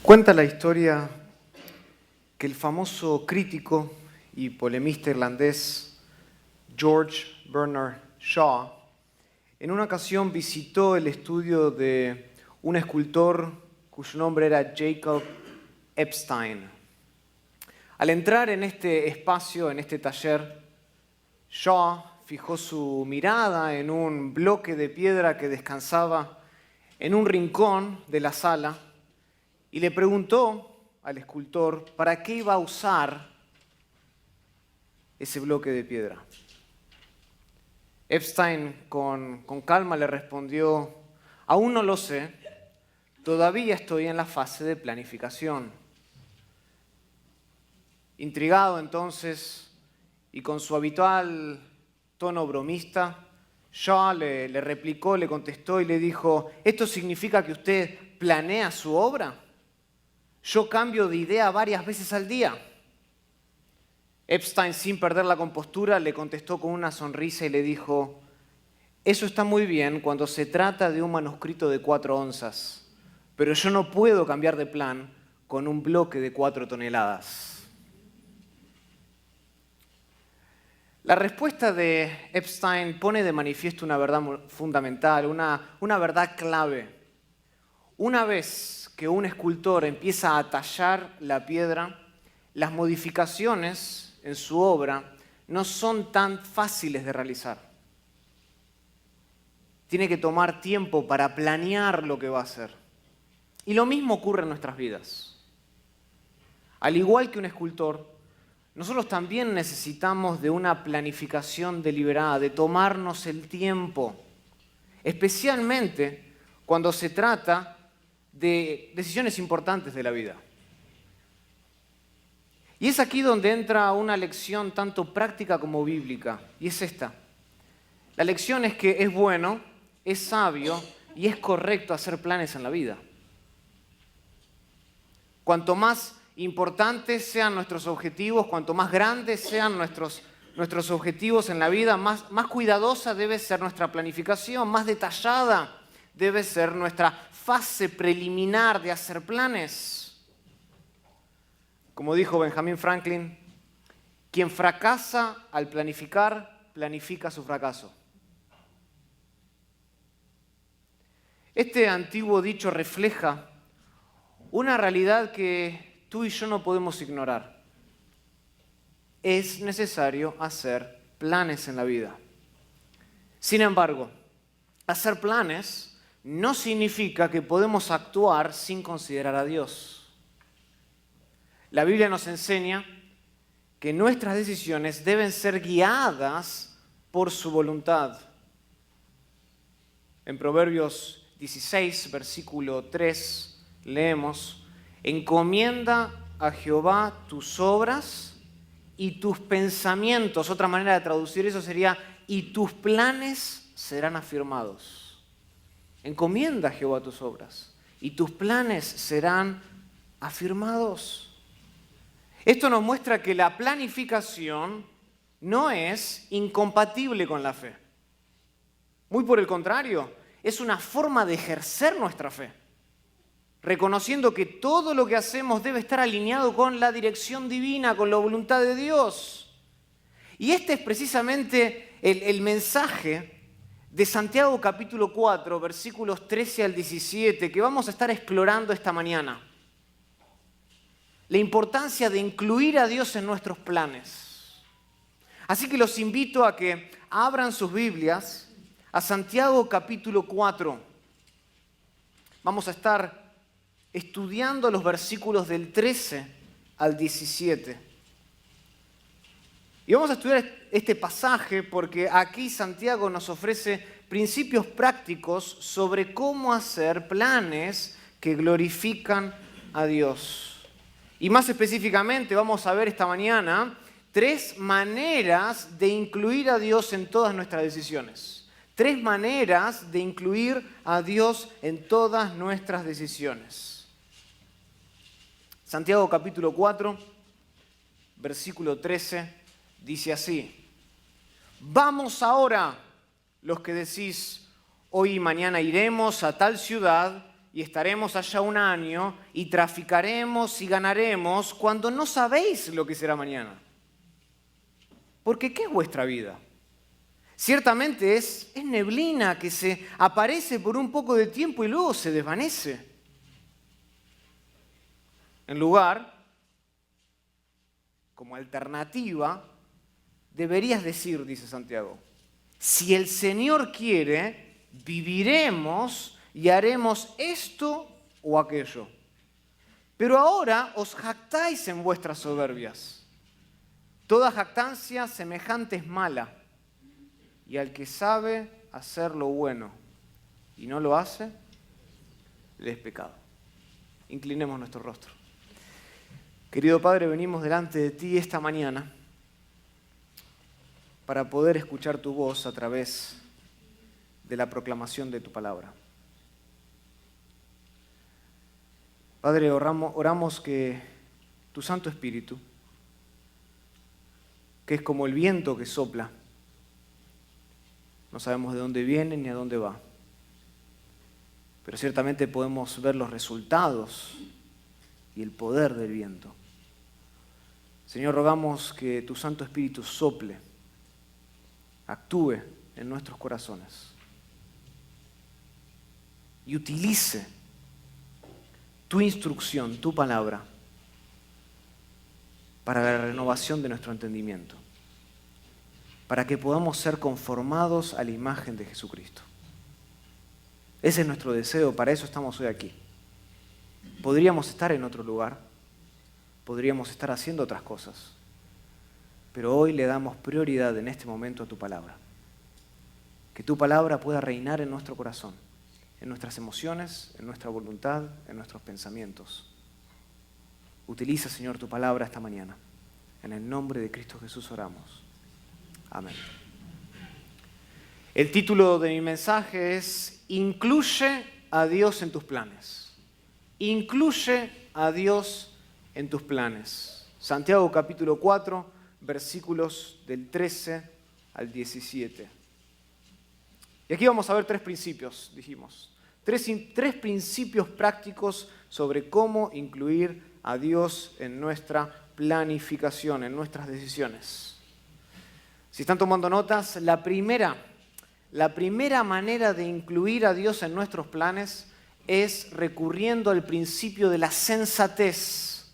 Cuenta la historia que el famoso crítico y polemista irlandés George Bernard Shaw en una ocasión visitó el estudio de un escultor cuyo nombre era Jacob Epstein. Al entrar en este espacio, en este taller, Shaw fijó su mirada en un bloque de piedra que descansaba en un rincón de la sala y le preguntó al escultor para qué iba a usar ese bloque de piedra. Epstein con calma le respondió: aún no lo sé, todavía estoy en la fase de planificación. Intrigado entonces y con su habitual tono bromista, Shaw le replicó, le contestó y le dijo: ¿esto significa que usted planea su obra? Yo cambio de idea varias veces al día. Epstein, sin perder la compostura, le contestó con una sonrisa y le dijo: eso está muy bien cuando se trata de un manuscrito de 4 onzas, pero yo no puedo cambiar de plan con un bloque de 4 toneladas. La respuesta de Epstein pone de manifiesto una verdad fundamental, una verdad clave. Una vez que un escultor empieza a tallar la piedra, las modificaciones en su obra no son tan fáciles de realizar. Tiene que tomar tiempo para planear lo que va a hacer. Y lo mismo ocurre en nuestras vidas. Al igual que un escultor, nosotros también necesitamos de una planificación deliberada, de tomarnos el tiempo, especialmente cuando se trata de decisiones importantes de la vida. Y es aquí donde entra una lección tanto práctica como bíblica, y es esta. La lección es que es bueno, es sabio y es correcto hacer planes en la vida. Cuanto más importantes sean nuestros objetivos, cuanto más grandes sean nuestros objetivos en la vida, más cuidadosa debe ser nuestra planificación, más detallada debe ser nuestra fase preliminar de hacer planes. Como dijo Benjamin Franklin, quien fracasa al planificar, planifica su fracaso. Este antiguo dicho refleja una realidad que tú y yo no podemos ignorar. Es necesario hacer planes en la vida. Sin embargo, hacer planes no significa que podemos actuar sin considerar a Dios. La Biblia nos enseña que nuestras decisiones deben ser guiadas por su voluntad. En Proverbios 16, versículo 3, leemos: encomienda a Jehová tus obras y tus pensamientos. Otra manera de traducir eso sería: y tus planes serán afirmados. Encomienda a Jehová tus obras y tus planes serán afirmados. Esto nos muestra que la planificación no es incompatible con la fe. Muy por el contrario, es una forma de ejercer nuestra fe, reconociendo que todo lo que hacemos debe estar alineado con la dirección divina, con la voluntad de Dios. Y este es precisamente el mensaje de Santiago capítulo 4, versículos 13 al 17, que vamos a estar explorando esta mañana. La importancia de incluir a Dios en nuestros planes. Así que los invito a que abran sus Biblias a Santiago capítulo 4. Vamos a estar estudiando los versículos del 13 al 17. Y vamos a estudiar este pasaje porque aquí Santiago nos ofrece principios prácticos sobre cómo hacer planes que glorifican a Dios. Y más específicamente vamos a ver esta mañana 3 maneras de incluir a Dios en todas nuestras decisiones. 3 maneras de incluir a Dios en todas nuestras decisiones. Santiago capítulo 4, versículo 13. Dice así: vamos ahora, los que decís hoy y mañana iremos a tal ciudad y estaremos allá un año y traficaremos y ganaremos cuando no sabéis lo que será mañana. Porque ¿qué es vuestra vida? Ciertamente es neblina que se aparece por un poco de tiempo y luego se desvanece. En lugar, como alternativa, deberías decir, dice Santiago, si el Señor quiere, viviremos y haremos esto o aquello. Pero ahora os jactáis en vuestras soberbias. Toda jactancia semejante es mala, y al que sabe hacer lo bueno y no lo hace, le es pecado. Inclinemos nuestro rostro. Querido Padre, venimos delante de ti esta mañana para poder escuchar tu voz a través de la proclamación de tu palabra. Padre, oramos que tu Santo Espíritu, que es como el viento que sopla, no sabemos de dónde viene ni a dónde va, pero ciertamente podemos ver los resultados y el poder del viento. Señor, rogamos que tu Santo Espíritu sople, actúe en nuestros corazones y utilice tu instrucción, tu palabra, para la renovación de nuestro entendimiento, para que podamos ser conformados a la imagen de Jesucristo. Ese es nuestro deseo, para eso estamos hoy aquí. Podríamos estar en otro lugar, podríamos estar haciendo otras cosas, pero hoy le damos prioridad en este momento a tu palabra. Que tu palabra pueda reinar en nuestro corazón, en nuestras emociones, en nuestra voluntad, en nuestros pensamientos. Utiliza, Señor, tu palabra esta mañana. En el nombre de Cristo Jesús oramos. Amén. El título de mi mensaje es Incluye a Dios en tus planes. Incluye a Dios en tus planes. Santiago capítulo 4, versículos del 13 al 17. Y aquí vamos a ver tres principios, dijimos. Tres principios prácticos sobre cómo incluir a Dios en nuestra planificación, en nuestras decisiones. Si están tomando notas, la primera manera de incluir a Dios en nuestros planes es recurriendo al principio de la sensatez.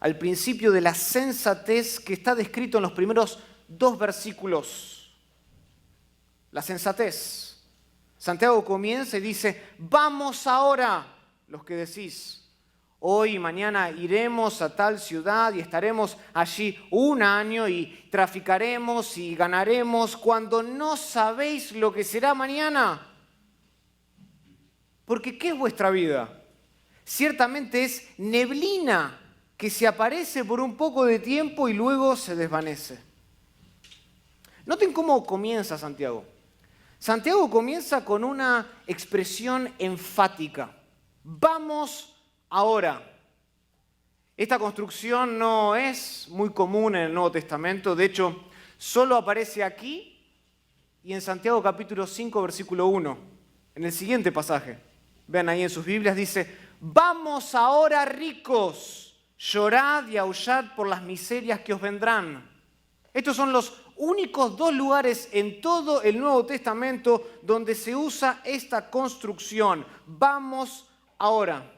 Al principio de la sensatez que está descrito en los primeros 2 versículos. La sensatez. Santiago comienza y dice, vamos ahora, los que decís, hoy y mañana iremos a tal ciudad y estaremos allí un año y traficaremos y ganaremos cuando no sabéis lo que será mañana. Porque ¿qué es vuestra vida? Ciertamente es neblina que se aparece por un poco de tiempo y luego se desvanece. Noten cómo comienza Santiago. Santiago comienza con una expresión enfática. Vamos ahora. Esta construcción no es muy común en el Nuevo Testamento. De hecho, solo aparece aquí y en Santiago capítulo 5, versículo 1. En el siguiente pasaje. Vean ahí en sus Biblias, dice, vamos ahora ricos, llorad y aullad por las miserias que os vendrán. Estos son los únicos 2 lugares en todo el Nuevo Testamento donde se usa esta construcción. Vamos ahora.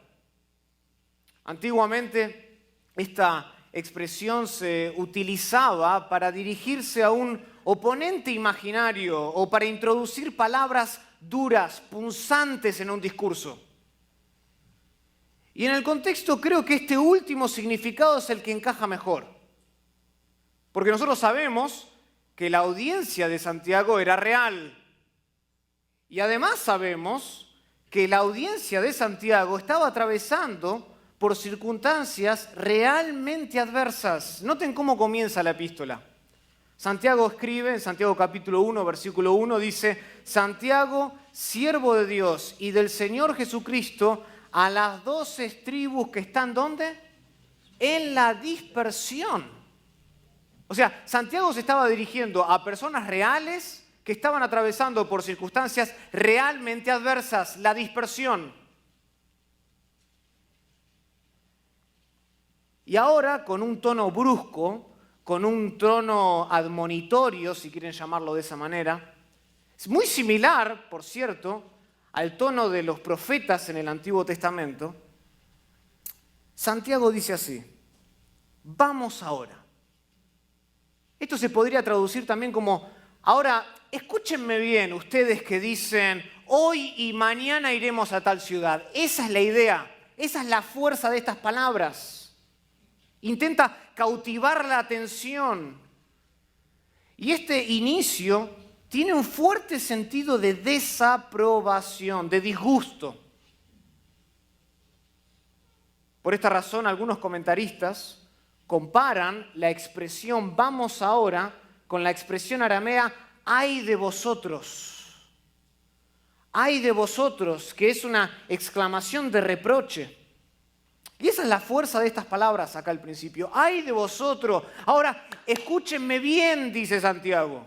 Antiguamente esta expresión se utilizaba para dirigirse a un oponente imaginario o para introducir palabras duras, punzantes en un discurso. Y en el contexto creo que este último significado es el que encaja mejor. Porque nosotros sabemos que la audiencia de Santiago era real. Y además sabemos que la audiencia de Santiago estaba atravesando por circunstancias realmente adversas. Noten cómo comienza la epístola. Santiago escribe, en Santiago capítulo 1, versículo 1, dice, Santiago, siervo de Dios y del Señor Jesucristo, a las 12 tribus que están, ¿dónde? En la dispersión. O sea, Santiago se estaba dirigiendo a personas reales que estaban atravesando por circunstancias realmente adversas, la dispersión. Y ahora, con un tono brusco, con un tono admonitorio, si quieren llamarlo de esa manera, es muy similar, por cierto, al tono de los profetas en el Antiguo Testamento. Santiago dice así: vamos ahora. Esto se podría traducir también como: ahora, escúchenme bien ustedes que dicen, hoy y mañana iremos a tal ciudad. Esa es la idea, esa es la fuerza de estas palabras. Intenta cautivar la atención. Y este inicio tiene un fuerte sentido de desaprobación, de disgusto. Por esta razón, algunos comentaristas comparan la expresión vamos ahora con la expresión aramea ay de vosotros. Ay de vosotros, que es una exclamación de reproche. Y esa es la fuerza de estas palabras acá al principio. ¡Ay de vosotros! Ahora, escúchenme bien, dice Santiago.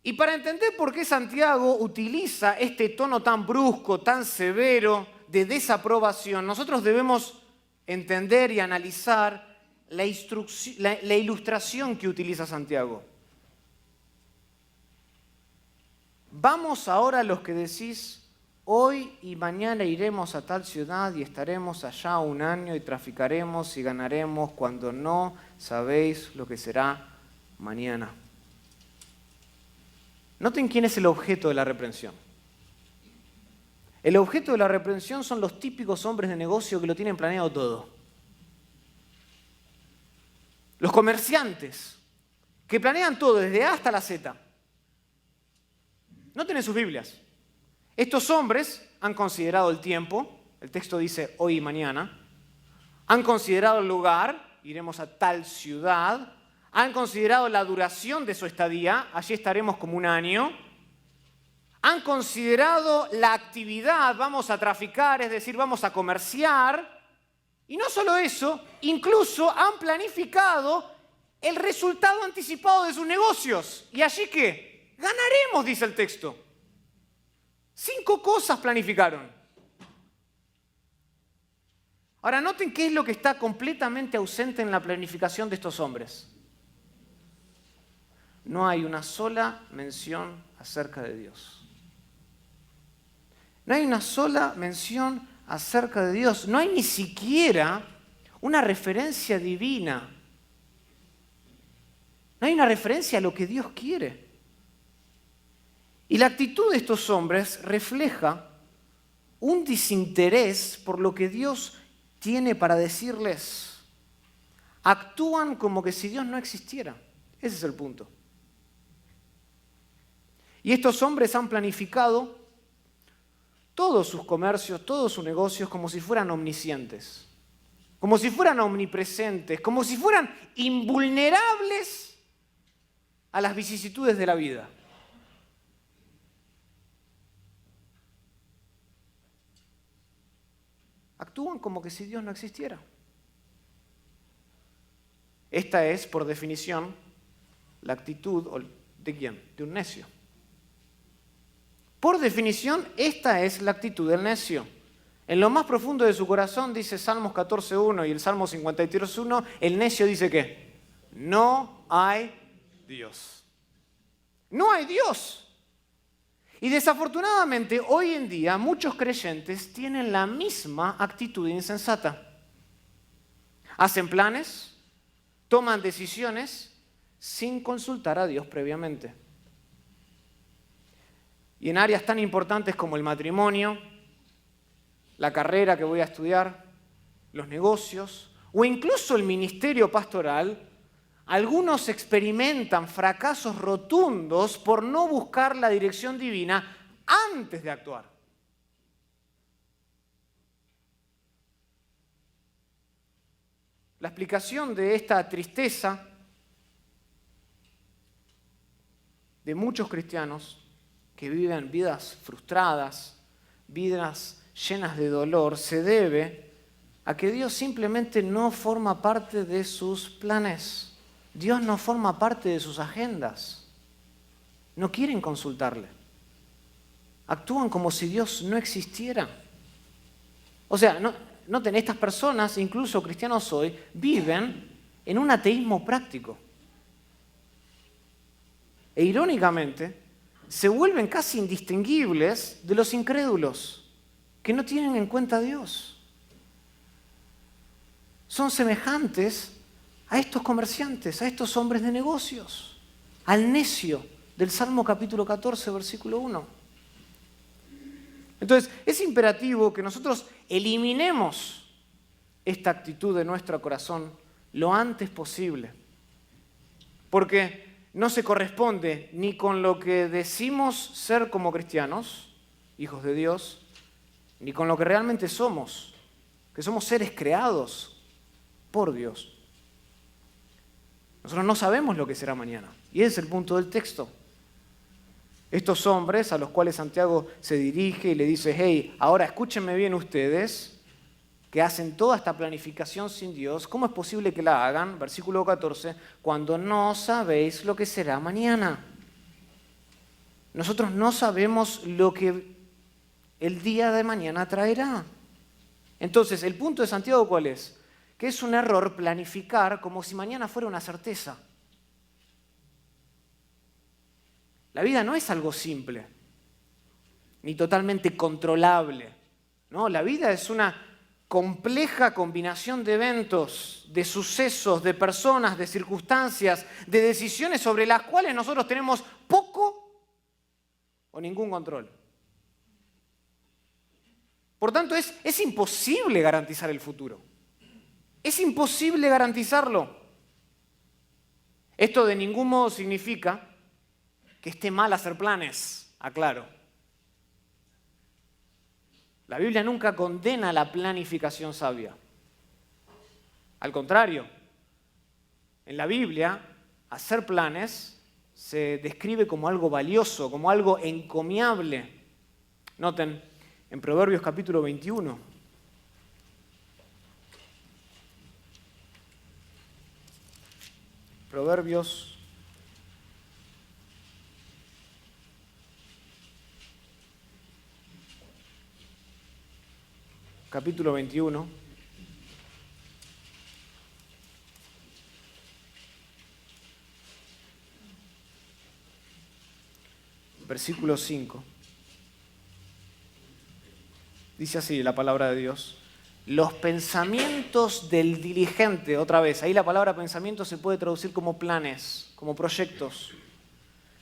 Y para entender por qué Santiago utiliza este tono tan brusco, tan severo, de desaprobación, nosotros debemos entender y analizar la ilustración que utiliza Santiago. Vamos ahora los que decís, hoy y mañana iremos a tal ciudad y estaremos allá un año y traficaremos y ganaremos cuando no sabéis lo que será mañana. Noten quién es el objeto de la reprensión. El objeto de la reprensión son los típicos hombres de negocio que lo tienen planeado todo. Los comerciantes que planean todo desde A hasta la Z. Noten en sus Biblias. Estos hombres han considerado el tiempo, el texto dice hoy y mañana, han considerado el lugar, iremos a tal ciudad, han considerado la duración de su estadía, allí estaremos como un año, han considerado la actividad, vamos a traficar, es decir, vamos a comerciar, y no solo eso, incluso han planificado el resultado anticipado de sus negocios. ¿Y allí qué? Ganaremos, dice el texto. 5 cosas planificaron. Ahora, noten qué es lo que está completamente ausente en la planificación de estos hombres. No hay una sola mención acerca de Dios. No hay una sola mención acerca de Dios. No hay ni siquiera una referencia divina. No hay una referencia a lo que Dios quiere. Y la actitud de estos hombres refleja un desinterés por lo que Dios tiene para decirles. Actúan como que si Dios no existiera. Ese es el punto. Y estos hombres han planificado todos sus comercios, todos sus negocios como si fueran omniscientes, como si fueran omnipresentes, como si fueran invulnerables a las vicisitudes de la vida. Actúan como que si Dios no existiera. Esta es, por definición, la actitud ¿de quién? De un necio. Por definición, esta es la actitud del necio. En lo más profundo de su corazón, dice Salmos 14.1 y el Salmo 53.1, el necio dice ¿qué? No hay Dios. No hay Dios. Y desafortunadamente, hoy en día, muchos creyentes tienen la misma actitud insensata. Hacen planes, toman decisiones sin consultar a Dios previamente. Y en áreas tan importantes como el matrimonio, la carrera que voy a estudiar, los negocios o incluso el ministerio pastoral, algunos experimentan fracasos rotundos por no buscar la dirección divina antes de actuar. La explicación de esta tristeza de muchos cristianos que viven vidas frustradas, vidas llenas de dolor, se debe a que Dios simplemente no forma parte de sus planes. Dios no forma parte de sus agendas. No quieren consultarle. Actúan como si Dios no existiera. O sea, noten, estas personas, incluso cristianos hoy, viven en un ateísmo práctico. E irónicamente, se vuelven casi indistinguibles de los incrédulos, que no tienen en cuenta a Dios. Son semejantes a estos comerciantes, a estos hombres de negocios, al necio del Salmo capítulo 14, versículo 1. Entonces, es imperativo que nosotros eliminemos esta actitud de nuestro corazón lo antes posible, porque no se corresponde ni con lo que decimos ser como cristianos, hijos de Dios, ni con lo que realmente somos, que somos seres creados por Dios. Nosotros no sabemos lo que será mañana, y ese es el punto del texto. Estos hombres a los cuales Santiago se dirige y le dice, hey, ahora escúchenme bien ustedes, que hacen toda esta planificación sin Dios, ¿cómo es posible que la hagan? Versículo 14, cuando no sabéis lo que será mañana. Nosotros no sabemos lo que el día de mañana traerá. Entonces, el punto de Santiago, ¿cuál es? Que es un error planificar como si mañana fuera una certeza. La vida no es algo simple, ni totalmente controlable, ¿no? La vida es una compleja combinación de eventos, de sucesos, de personas, de circunstancias, de decisiones sobre las cuales nosotros tenemos poco o ningún control. Por tanto, es imposible garantizar el futuro. Es imposible garantizarlo. Esto de ningún modo significa que esté mal hacer planes, aclaro. La Biblia nunca condena la planificación sabia. Al contrario, en la Biblia, hacer planes se describe como algo valioso, como algo encomiable. Noten, en Proverbios capítulo 21, Proverbios capítulo 21, versículo 5. Dice así la palabra de Dios. Los pensamientos del diligente, otra vez, ahí la palabra pensamiento se puede traducir como planes, como proyectos.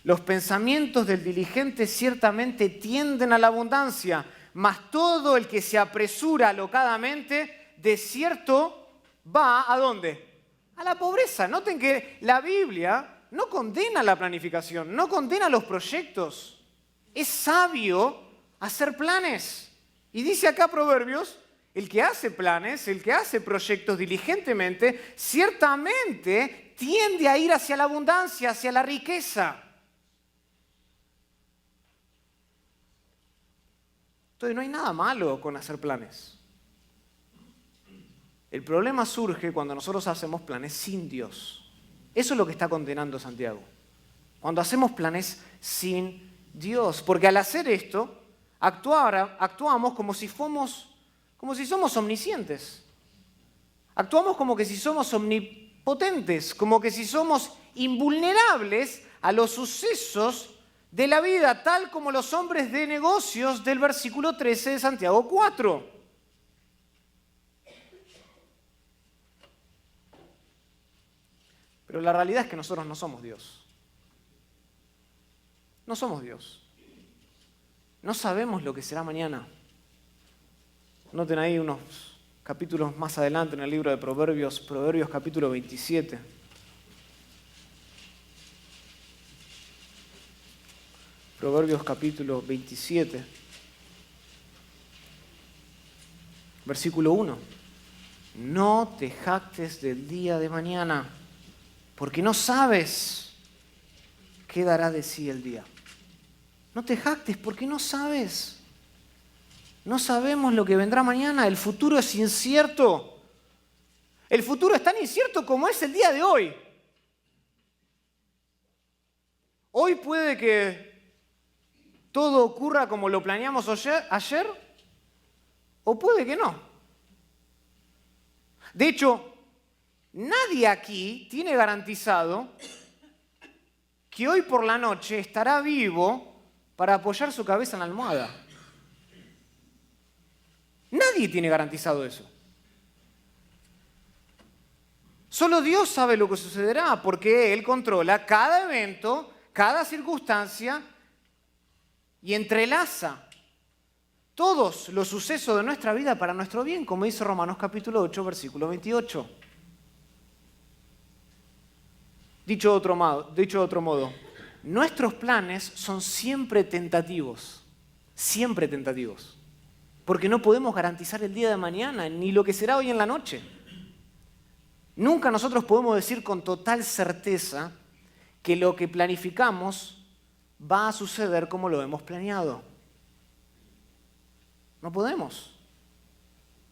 Los pensamientos del diligente ciertamente tienden a la abundancia, mas todo el que se apresura alocadamente, de cierto, va ¿a dónde? A la pobreza. Noten que la Biblia no condena la planificación, no condena los proyectos. Es sabio hacer planes. Y dice acá Proverbios, el que hace planes, el que hace proyectos diligentemente, ciertamente tiende a ir hacia la abundancia, hacia la riqueza. Entonces no hay nada malo con hacer planes. El problema surge cuando nosotros hacemos planes sin Dios. Eso es lo que está condenando Santiago. Cuando hacemos planes sin Dios. Porque al hacer esto, actuamos como si somos omniscientes. Actuamos como que si somos omnipotentes, como que si somos invulnerables a los sucesos de la vida, tal como los hombres de negocios del versículo 13 de Santiago 4. Pero la realidad es que nosotros no somos Dios. No somos Dios. No sabemos lo que será mañana. Noten ahí unos capítulos más adelante en el libro de Proverbios, Proverbios capítulo 27. Proverbios capítulo 27, versículo 1. No te jactes del día de mañana, porque no sabes qué dará de sí el día. No te jactes porque no sabes. No sabemos lo que vendrá mañana. El futuro es incierto. El futuro es tan incierto como es el día de hoy. Hoy puede que todo ocurra como lo planeamos ayer, o puede que no. De hecho, nadie aquí tiene garantizado que hoy por la noche estará vivo para apoyar su cabeza en la almohada. Nadie tiene garantizado eso. Solo Dios sabe lo que sucederá, porque Él controla cada evento, cada circunstancia y entrelaza todos los sucesos de nuestra vida para nuestro bien, como dice Romanos capítulo 8, versículo 28. Dicho de otro modo, nuestros planes son siempre tentativos, porque no podemos garantizar el día de mañana, ni lo que será hoy en la noche. Nunca nosotros podemos decir con total certeza que lo que planificamos va a suceder como lo hemos planeado. No podemos.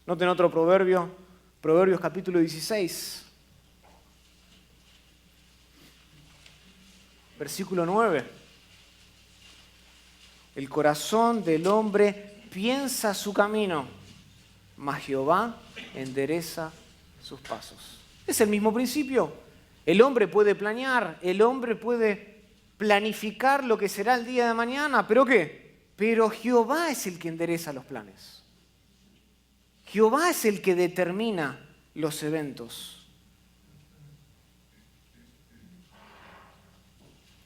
Noten otro proverbio, Proverbios capítulo 16, versículo 9. El corazón del hombre piensa su camino, mas Jehová endereza sus pasos. Es el mismo principio. El hombre puede planear, el hombre puede planificar lo que será el día de mañana, ¿pero qué? Pero Jehová es el que endereza los planes. Jehová es el que determina los eventos.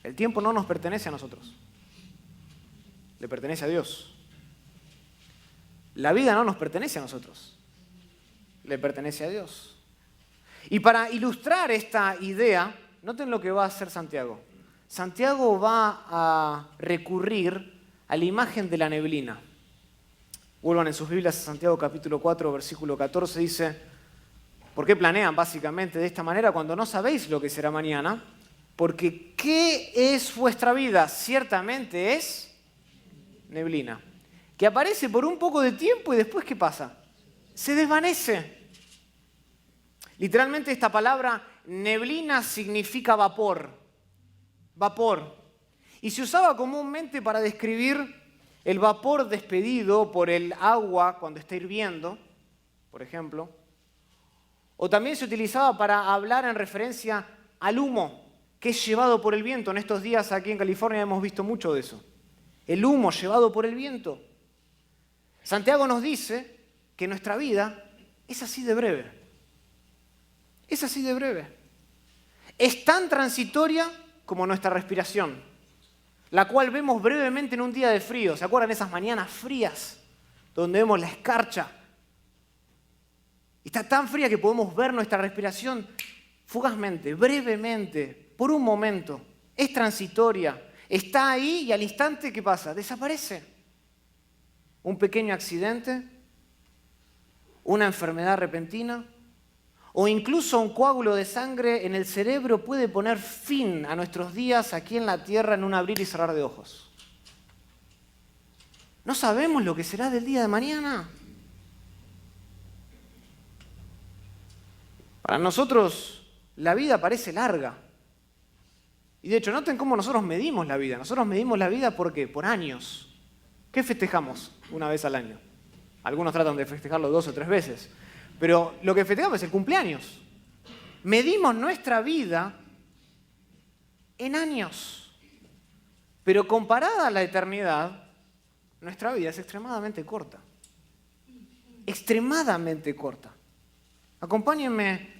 El tiempo no nos pertenece a nosotros, le pertenece a Dios. La vida no nos pertenece a nosotros, le pertenece a Dios. Y para ilustrar esta idea, noten lo que va a hacer Santiago. Santiago va a recurrir a la imagen de la neblina. Vuelvan en sus Biblias a Santiago capítulo 4, versículo 14, dice: ¿por qué planean básicamente de esta manera cuando no sabéis lo que será mañana? Porque ¿qué es vuestra vida? Ciertamente es neblina, que aparece por un poco de tiempo y después ¿qué pasa? Se desvanece. Literalmente esta palabra neblina significa vapor. Vapor. Y se usaba comúnmente para describir el vapor despedido por el agua cuando está hirviendo, por ejemplo. O también se utilizaba para hablar en referencia al humo que es llevado por el viento. En estos días aquí en California hemos visto mucho de eso. El humo llevado por el viento. Santiago nos dice que nuestra vida es así de breve. Es así de breve. Es tan transitoria como nuestra respiración, la cual vemos brevemente en un día de frío. ¿Se acuerdan esas mañanas frías donde vemos la escarcha? Está tan fría que podemos ver nuestra respiración fugazmente, brevemente, por un momento. Es transitoria. Está ahí y al instante, ¿qué pasa? Desaparece. Un pequeño accidente, una enfermedad repentina, o incluso un coágulo de sangre en el cerebro puede poner fin a nuestros días aquí en la tierra en un abrir y cerrar de ojos. No sabemos lo que será del día de mañana. Para nosotros la vida parece larga. Y de hecho, noten cómo nosotros medimos la vida. Nosotros medimos la vida ¿por qué? Por años. ¿Qué festejamos una vez al año? Algunos tratan de festejarlo 2 o 3 veces. Pero lo que festejamos es el cumpleaños. Medimos nuestra vida en años. Pero comparada a la eternidad, nuestra vida es extremadamente corta. Extremadamente corta. Acompáñenme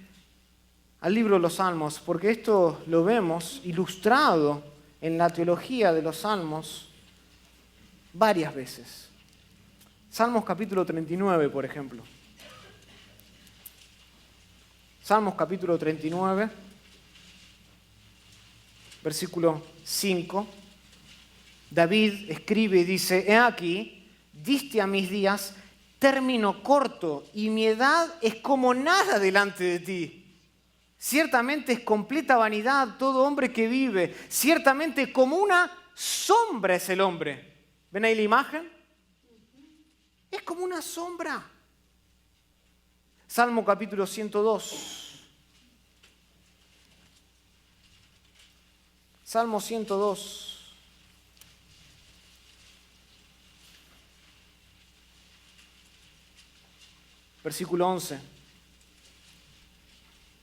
al libro de los Salmos, porque esto lo vemos ilustrado en la teología de los Salmos varias veces. Salmos capítulo 39, por ejemplo. Salmos capítulo 39, versículo 5. David escribe y dice: he aquí, diste a mis días término corto y mi edad es como nada delante de ti. Ciertamente es completa vanidad todo hombre que vive. Ciertamente como una sombra es el hombre. ¿Ven ahí la imagen? Es como una sombra. Salmo capítulo 102. Salmo 102. Versículo 11.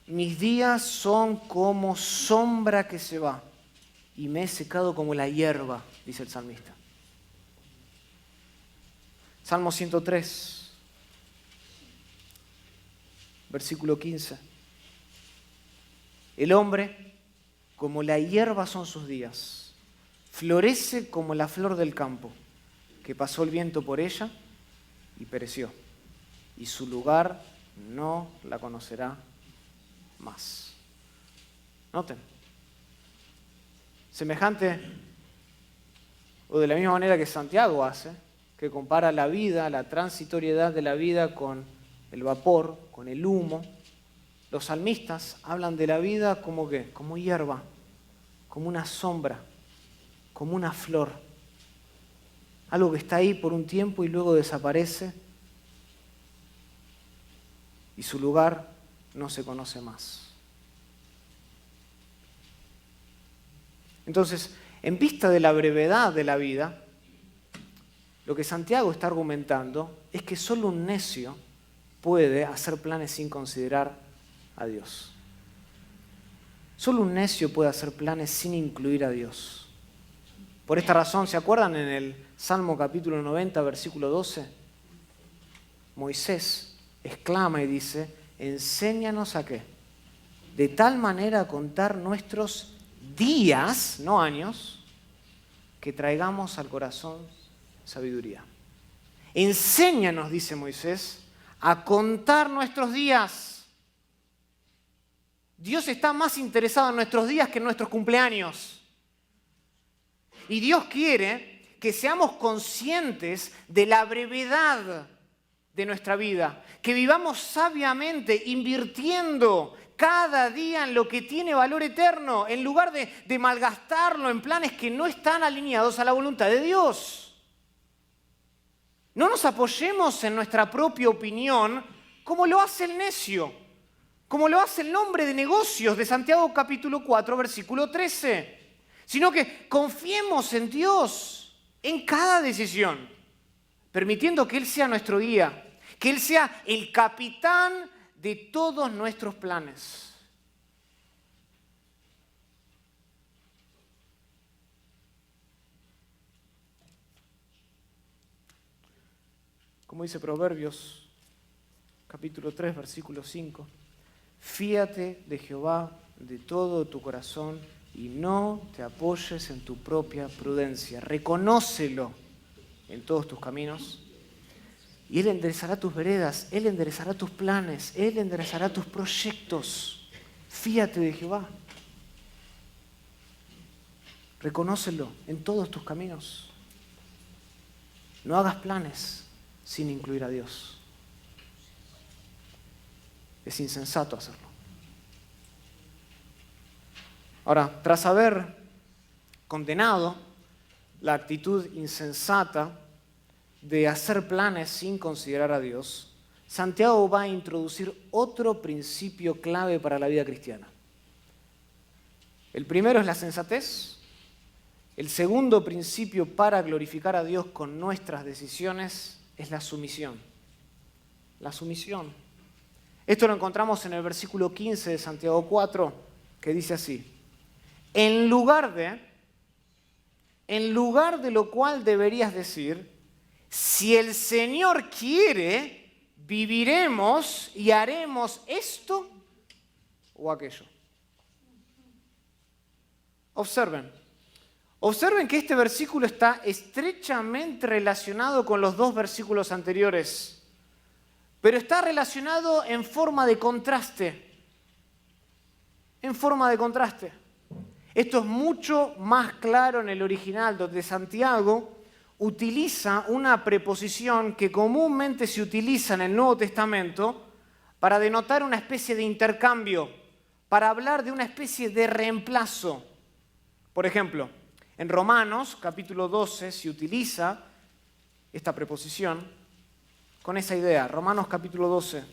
mis días son como sombra que se va y me he secado como la hierba, dice el salmista. Salmo 103, versículo 15. El hombre, como la hierba son sus días, florece como la flor del campo, que pasó el viento por ella y pereció, y su lugar no la conocerá más. Noten, semejante o de la misma manera que Santiago hace, que compara la vida, la transitoriedad de la vida con el vapor, con el humo, los salmistas hablan de la vida como ¿qué? Como hierba, como una sombra, como una flor, algo que está ahí por un tiempo y luego desaparece y su lugar no se conoce más. Entonces, en vista de la brevedad de la vida, lo que Santiago está argumentando es que solo un necio puede hacer planes sin considerar a Dios. Solo un necio puede hacer planes sin incluir a Dios. Por esta razón, ¿se acuerdan en el Salmo capítulo 90, versículo 12? Moisés exclama y dice, enséñanos a qué. De tal manera a contar nuestros días, no años, que traigamos al corazón sabiduría. Enséñanos, dice Moisés, a contar nuestros días. Dios está más interesado en nuestros días que en nuestros cumpleaños. Y Dios quiere que seamos conscientes de la brevedad de nuestra vida, que vivamos sabiamente, invirtiendo cada día en lo que tiene valor eterno, en lugar de malgastarlo en planes que no están alineados a la voluntad de Dios. No nos apoyemos en nuestra propia opinión como lo hace el necio, como lo hace el hombre de negocios de Santiago capítulo 4, versículo 13, sino que confiemos en Dios en cada decisión, permitiendo que Él sea nuestro guía, que Él sea el capitán de todos nuestros planes. Como dice Proverbios, capítulo 3, versículo 5, fíate de Jehová de todo tu corazón y no te apoyes en tu propia prudencia. Reconócelo en todos tus caminos y Él enderezará tus veredas, Él enderezará tus planes, Él enderezará tus proyectos. Fíate de Jehová. Reconócelo en todos tus caminos. No hagas planes sin incluir a Dios. Es insensato hacerlo. Ahora, tras haber condenado la actitud insensata de hacer planes sin considerar a Dios, Santiago va a introducir otro principio clave para la vida cristiana. El primero es la sensatez. El segundo principio para glorificar a Dios con nuestras decisiones es la sumisión. La sumisión. Esto lo encontramos en el versículo 15 de Santiago 4, que dice así: en lugar de lo cual deberías decir, si el Señor quiere, viviremos y haremos esto o aquello. Observen que este versículo está estrechamente relacionado con los dos versículos anteriores, pero está relacionado en forma de contraste. En forma de contraste. Esto es mucho más claro en el original, donde Santiago utiliza una preposición que comúnmente se utiliza en el Nuevo Testamento para denotar una especie de intercambio, para hablar de una especie de reemplazo. Por ejemplo, en Romanos capítulo 12 se utiliza esta preposición con esa idea. Romanos capítulo 12.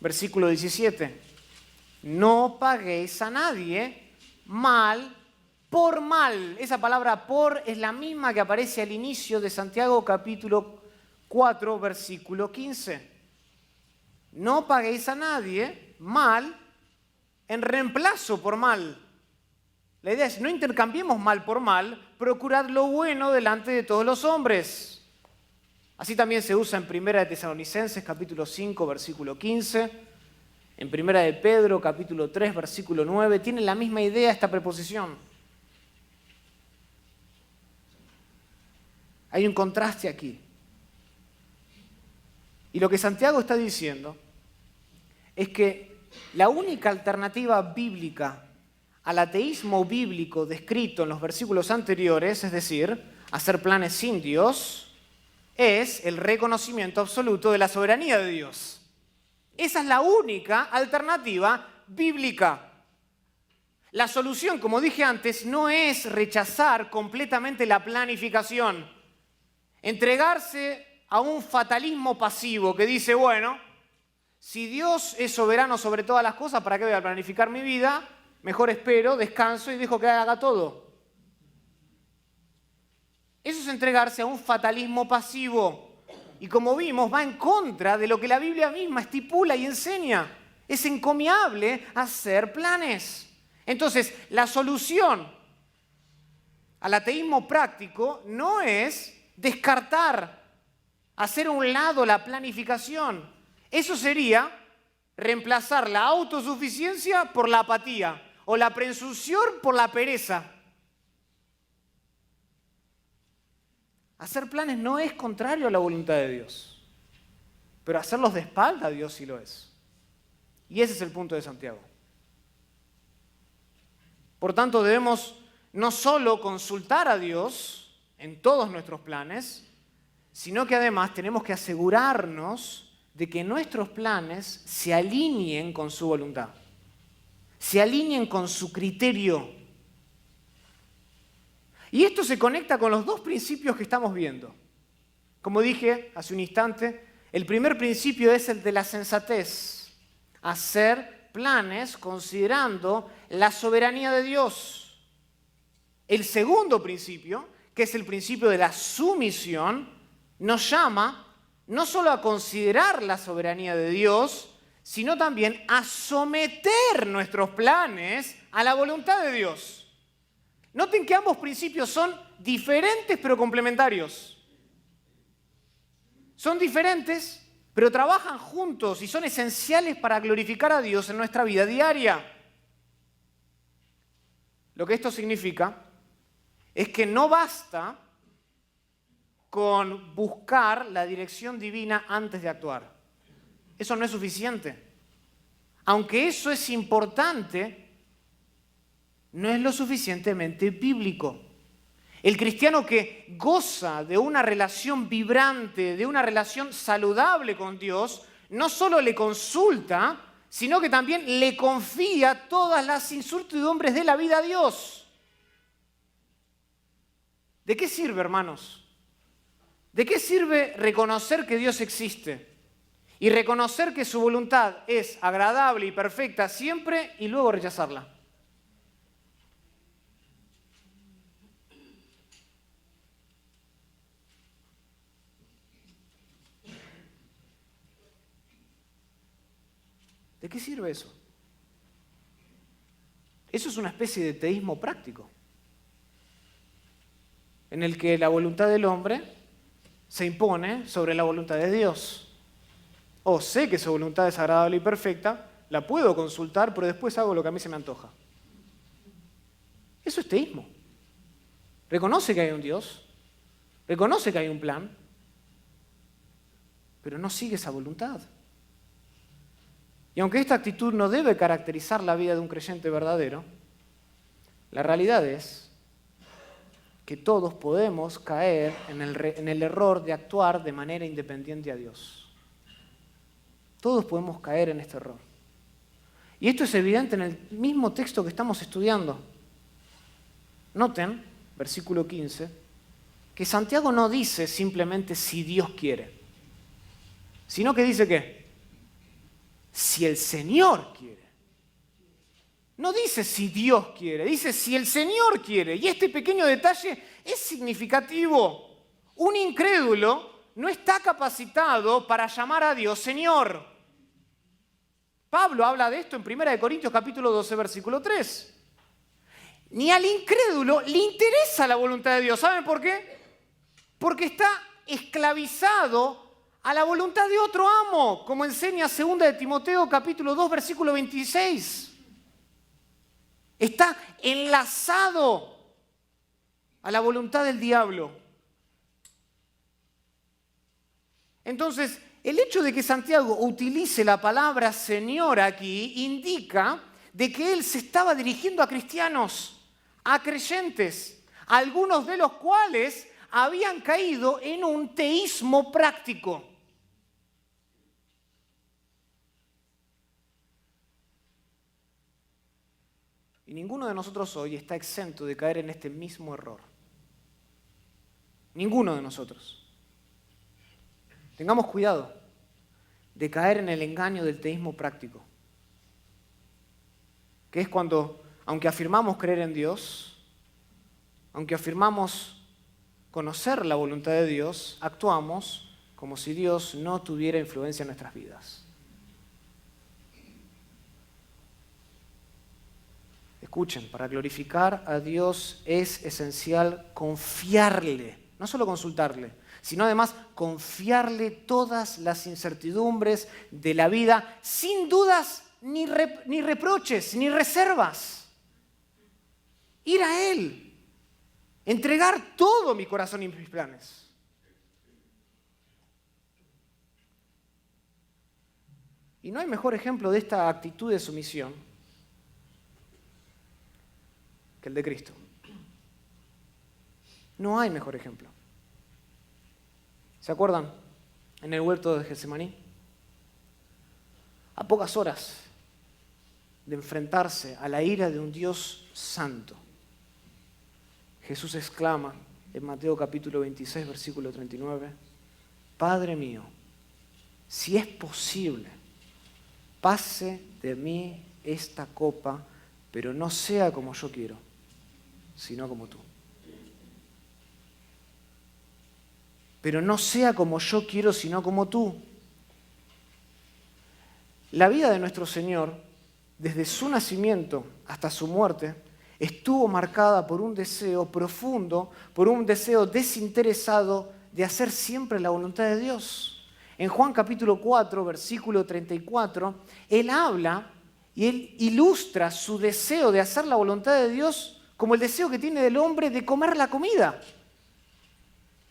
Versículo 17. No paguéis a nadie mal por mal. Esa palabra por es la misma que aparece al inicio de Santiago capítulo 4, versículo 15. No paguéis a nadie mal en reemplazo por mal. La idea es, no intercambiemos mal por mal, procurad lo bueno delante de todos los hombres. Así también se usa en 1 de Tesalonicenses, capítulo 5, versículo 15, en 1 de Pedro, capítulo 3, versículo 9, tiene la misma idea esta preposición. Hay un contraste aquí. Y lo que Santiago está diciendo es que la única alternativa bíblica al ateísmo bíblico descrito en los versículos anteriores, es decir, hacer planes sin Dios, es el reconocimiento absoluto de la soberanía de Dios. Esa es la única alternativa bíblica. La solución, como dije antes, no es rechazar completamente la planificación, entregarse a un fatalismo pasivo que dice, bueno, si Dios es soberano sobre todas las cosas, ¿para qué voy a planificar mi vida? Mejor espero, descanso y dejo que haga todo. Eso es entregarse a un fatalismo pasivo. Y como vimos, va en contra de lo que la Biblia misma estipula y enseña. Es encomiable hacer planes. Entonces, la solución al ateísmo práctico no es descartar, hacer a un lado la planificación. Eso sería reemplazar la autosuficiencia por la apatía o la presunción por la pereza. Hacer planes no es contrario a la voluntad de Dios, pero hacerlos de espalda a Dios sí lo es. Y ese es el punto de Santiago. Por tanto, debemos no solo consultar a Dios en todos nuestros planes, sino que además tenemos que asegurarnos de que nuestros planes se alineen con su voluntad, se alineen con su criterio. Y esto se conecta con los dos principios que estamos viendo. Como dije hace un instante, el primer principio es el de la sensatez, hacer planes considerando la soberanía de Dios. El segundo principio, que es el principio de la sumisión, nos llama no solo a considerar la soberanía de Dios, sino también a someter nuestros planes a la voluntad de Dios. Noten que ambos principios son diferentes pero complementarios. Son diferentes, pero trabajan juntos y son esenciales para glorificar a Dios en nuestra vida diaria. Lo que esto significa es que no basta con buscar la dirección divina antes de actuar. Eso no es suficiente. Aunque eso es importante, no es lo suficientemente bíblico. El cristiano que goza de una relación vibrante, de una relación saludable con Dios, no solo le consulta, sino que también le confía todas las incertidumbres de la vida a Dios. ¿De qué sirve, hermanos? ¿De qué sirve reconocer que Dios existe y reconocer que su voluntad es agradable y perfecta siempre y luego rechazarla? ¿De qué sirve eso? Eso es una especie de teísmo práctico, en el que la voluntad del hombre se impone sobre la voluntad de Dios. O sé que su voluntad es agradable y perfecta, la puedo consultar, pero después hago lo que a mí se me antoja. Eso es teísmo. Reconoce que hay un Dios, reconoce que hay un plan, pero no sigue esa voluntad. Y aunque esta actitud no debe caracterizar la vida de un creyente verdadero, la realidad es que todos podemos caer en el error de actuar de manera independiente a Dios. Todos podemos caer en este error. Y esto es evidente en el mismo texto que estamos estudiando. Noten, versículo 15, que Santiago no dice simplemente si Dios quiere, sino que dice que si el Señor quiere. no dice si Dios quiere, dice si el Señor quiere. Y este pequeño detalle es significativo. Un incrédulo no está capacitado para llamar a Dios Señor. Pablo habla de esto en 1 Corintios capítulo 12, versículo 3. Ni al incrédulo le interesa la voluntad de Dios. ¿Saben por qué? Porque está esclavizado a la voluntad de otro amo, como enseña 2 de Timoteo capítulo 2, versículo 26. Está enlazado a la voluntad del diablo. Entonces, el hecho de que Santiago utilice la palabra Señor aquí indica de que él se estaba dirigiendo a cristianos, a creyentes, algunos de los cuales habían caído en un teísmo práctico. Y ninguno de nosotros hoy está exento de caer en este mismo error. Ninguno de nosotros. Tengamos cuidado de caer en el engaño del teísmo práctico, que es cuando, aunque afirmamos creer en Dios, aunque afirmamos conocer la voluntad de Dios, actuamos como si Dios no tuviera influencia en nuestras vidas. Escuchen, para glorificar a Dios es esencial confiarle, no solo consultarle, sino además confiarle todas las incertidumbres de la vida sin dudas ni reproches, ni reservas. Ir a Él, entregar todo mi corazón y mis planes. Y no hay mejor ejemplo de esta actitud de sumisión que el de Cristo. No hay mejor ejemplo. ¿Se acuerdan? En el huerto de Getsemaní, a pocas horas de enfrentarse a la ira de un Dios santo, Jesús exclama en Mateo capítulo 26, versículo 39, Padre mío, si es posible, pase de mí esta copa, pero no sea como yo quiero, sino como tú. Pero no sea como yo quiero, sino como tú. La vida de nuestro Señor, desde su nacimiento hasta su muerte, estuvo marcada por un deseo profundo, por un deseo desinteresado de hacer siempre la voluntad de Dios. En Juan capítulo 4, versículo 34, Él habla y Él ilustra su deseo de hacer la voluntad de Dios como el deseo que tiene del hombre de comer la comida.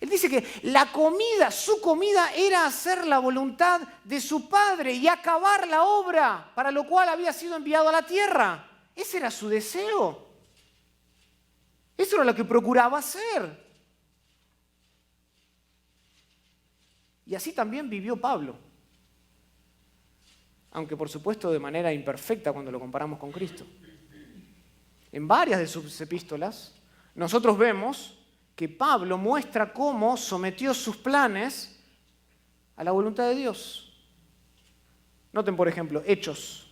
Él dice que la comida, su comida era hacer la voluntad de su Padre y acabar la obra para lo cual había sido enviado a la tierra. Ese era su deseo. Eso era lo que procuraba hacer. Y así también vivió Pablo. Aunque por supuesto de manera imperfecta cuando lo comparamos con Cristo. En varias de sus epístolas, nosotros vemos que Pablo muestra cómo sometió sus planes a la voluntad de Dios. Noten, por ejemplo, Hechos.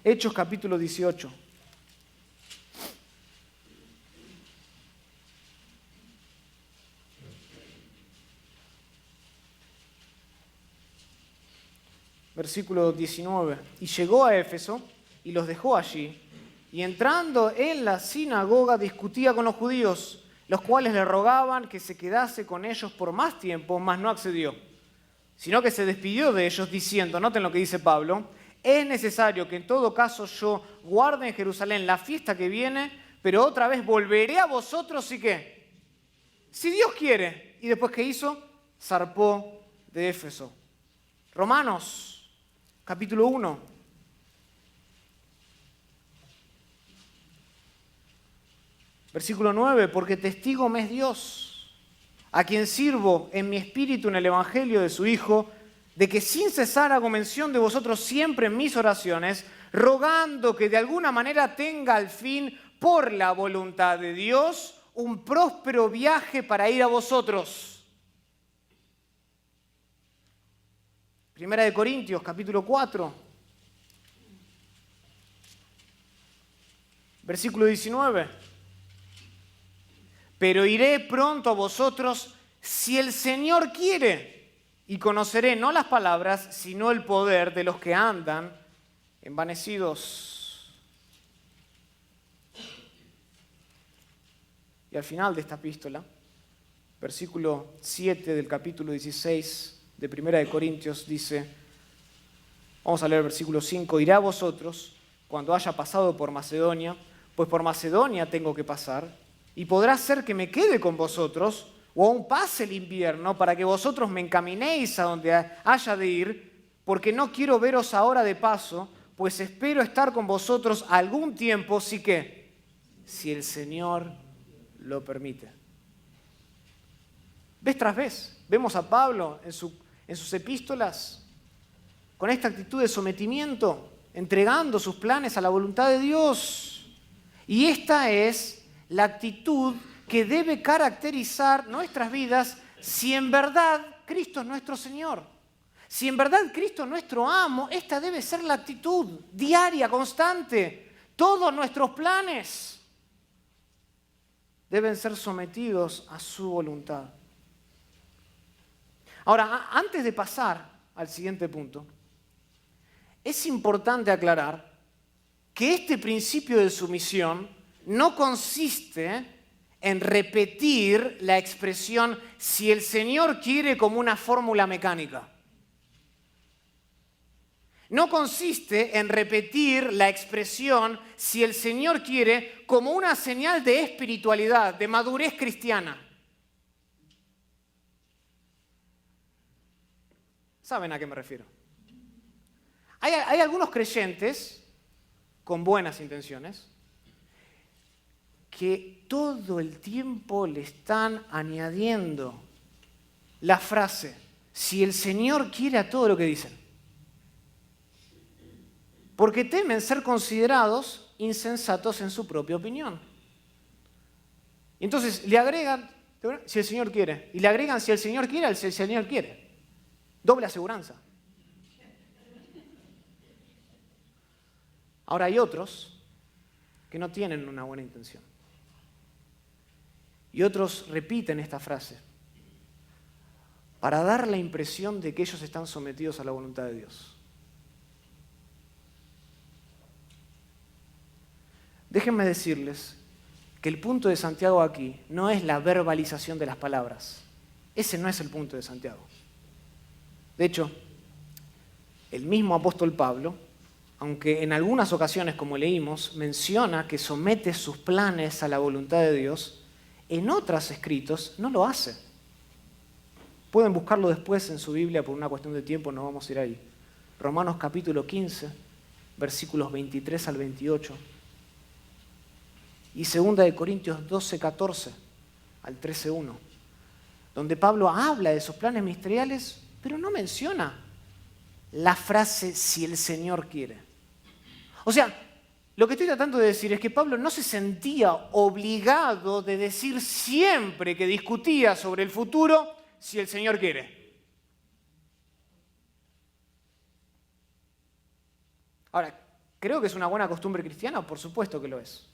Hechos capítulo 18. Versículo 19. Y llegó a Éfeso y los dejó allí. Y entrando en la sinagoga discutía con los judíos, los cuales le rogaban que se quedase con ellos por más tiempo, mas no accedió. Sino que se despidió de ellos diciendo, noten lo que dice Pablo, es necesario que en todo caso yo guarde en Jerusalén la fiesta que viene, pero otra vez volveré a vosotros y ¿qué? Si Dios quiere. Y después, ¿qué hizo? Zarpó de Éfeso. Romanos capítulo 1. Versículo 9, porque testigo me es Dios, a quien sirvo en mi espíritu en el evangelio de su Hijo, de que sin cesar hago mención de vosotros siempre en mis oraciones, rogando que de alguna manera tenga al fin, por la voluntad de Dios, un próspero viaje para ir a vosotros. Primera de Corintios, capítulo 4, versículo 19. Pero iré pronto a vosotros si el Señor quiere, y conoceré no las palabras, sino el poder de los que andan envanecidos. Y al final de esta epístola, versículo 7 del capítulo 16 de Primera de Corintios dice, vamos a leer el versículo 5, iré a vosotros cuando haya pasado por Macedonia, pues por Macedonia tengo que pasar, y podrá ser que me quede con vosotros, o aún pase el invierno, para que vosotros me encaminéis a donde haya de ir, porque no quiero veros ahora de paso, pues espero estar con vosotros algún tiempo, si el Señor lo permite. Vez tras vez, vemos a Pablo en sus epístolas con esta actitud de sometimiento, entregando sus planes a la voluntad de Dios. Y esta es la actitud que debe caracterizar nuestras vidas si en verdad Cristo es nuestro Señor. Si en verdad Cristo es nuestro amo, esta debe ser la actitud diaria, constante. Todos nuestros planes deben ser sometidos a su voluntad. Ahora, antes de pasar al siguiente punto, es importante aclarar que este principio de sumisión no consiste en repetir la expresión si el Señor quiere como una fórmula mecánica. No consiste en repetir la expresión si el Señor quiere como una señal de espiritualidad, de madurez cristiana. ¿Saben a qué me refiero? Hay algunos creyentes con buenas intenciones que todo el tiempo le están añadiendo la frase, si el Señor quiere a todo lo que dicen. Porque temen ser considerados insensatos en su propia opinión. Y entonces le agregan, si el Señor quiere, y le agregan si el Señor quiere, si el Señor quiere. Doble aseguranza. Ahora hay otros que no tienen una buena intención. Y otros repiten esta frase para dar la impresión de que ellos están sometidos a la voluntad de Dios. Déjenme decirles que el punto de Santiago aquí no es la verbalización de las palabras. Ese no es el punto de Santiago. De hecho, el mismo apóstol Pablo, aunque en algunas ocasiones, como leímos, menciona que somete sus planes a la voluntad de Dios, en otros escritos no lo hace. Pueden buscarlo después en su Biblia, por una cuestión de tiempo no vamos a ir ahí. Romanos capítulo 15, versículos 23 al 28. Y 2 de Corintios 12, 14 al 13, 1. Donde Pablo habla de sus planes ministeriales, pero no menciona la frase si el Señor quiere. O sea, lo que estoy tratando de decir es que Pablo no se sentía obligado de decir siempre que discutía sobre el futuro si el Señor quiere. Ahora, ¿creo que es una buena costumbre cristiana? Por supuesto que lo es.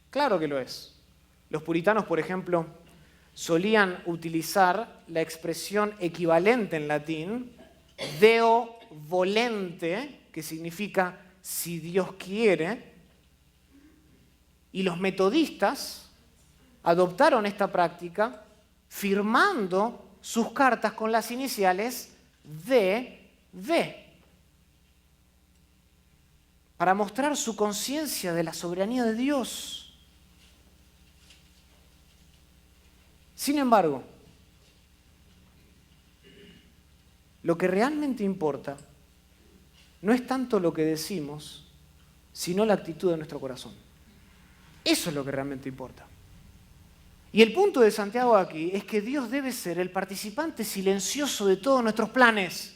Claro que lo es. Los puritanos, por ejemplo, solían utilizar la expresión equivalente en latín, Deo volente, que significa si Dios quiere, y los metodistas adoptaron esta práctica firmando sus cartas con las iniciales D.V. para mostrar su conciencia de la soberanía de Dios. Sin embargo, lo que realmente importa no es tanto lo que decimos, sino la actitud de nuestro corazón. Eso es lo que realmente importa. Y el punto de Santiago aquí es que Dios debe ser el participante silencioso de todos nuestros planes.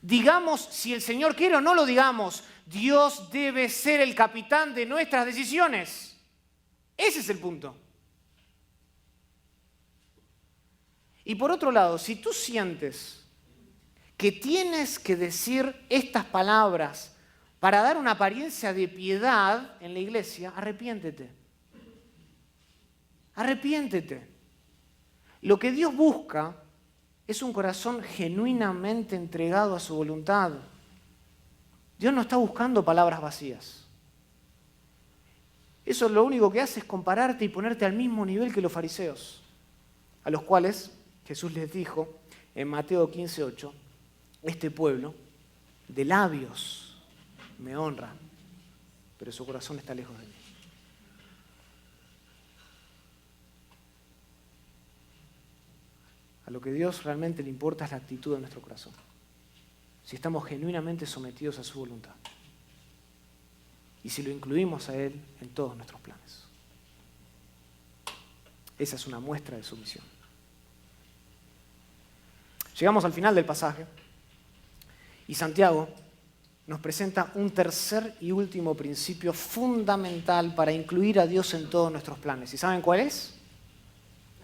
Digamos si el Señor quiere o no lo digamos, Dios debe ser el capitán de nuestras decisiones. Ese es el punto. Y por otro lado, si tú sientes que tienes que decir estas palabras para dar una apariencia de piedad en la iglesia, arrepiéntete. Arrepiéntete. Lo que Dios busca es un corazón genuinamente entregado a su voluntad. Dios no está buscando palabras vacías. Eso lo único que hace es compararte y ponerte al mismo nivel que los fariseos, a los cuales Jesús les dijo en Mateo 15:8, este pueblo de labios me honra, pero su corazón está lejos de mí. A lo que Dios realmente le importa es la actitud de nuestro corazón. Si estamos genuinamente sometidos a su voluntad. Y si lo incluimos a Él en todos nuestros planes. Esa es una muestra de sumisión. Llegamos al final del pasaje y Santiago nos presenta un tercer y último principio fundamental para incluir a Dios en todos nuestros planes. ¿Y saben cuál es?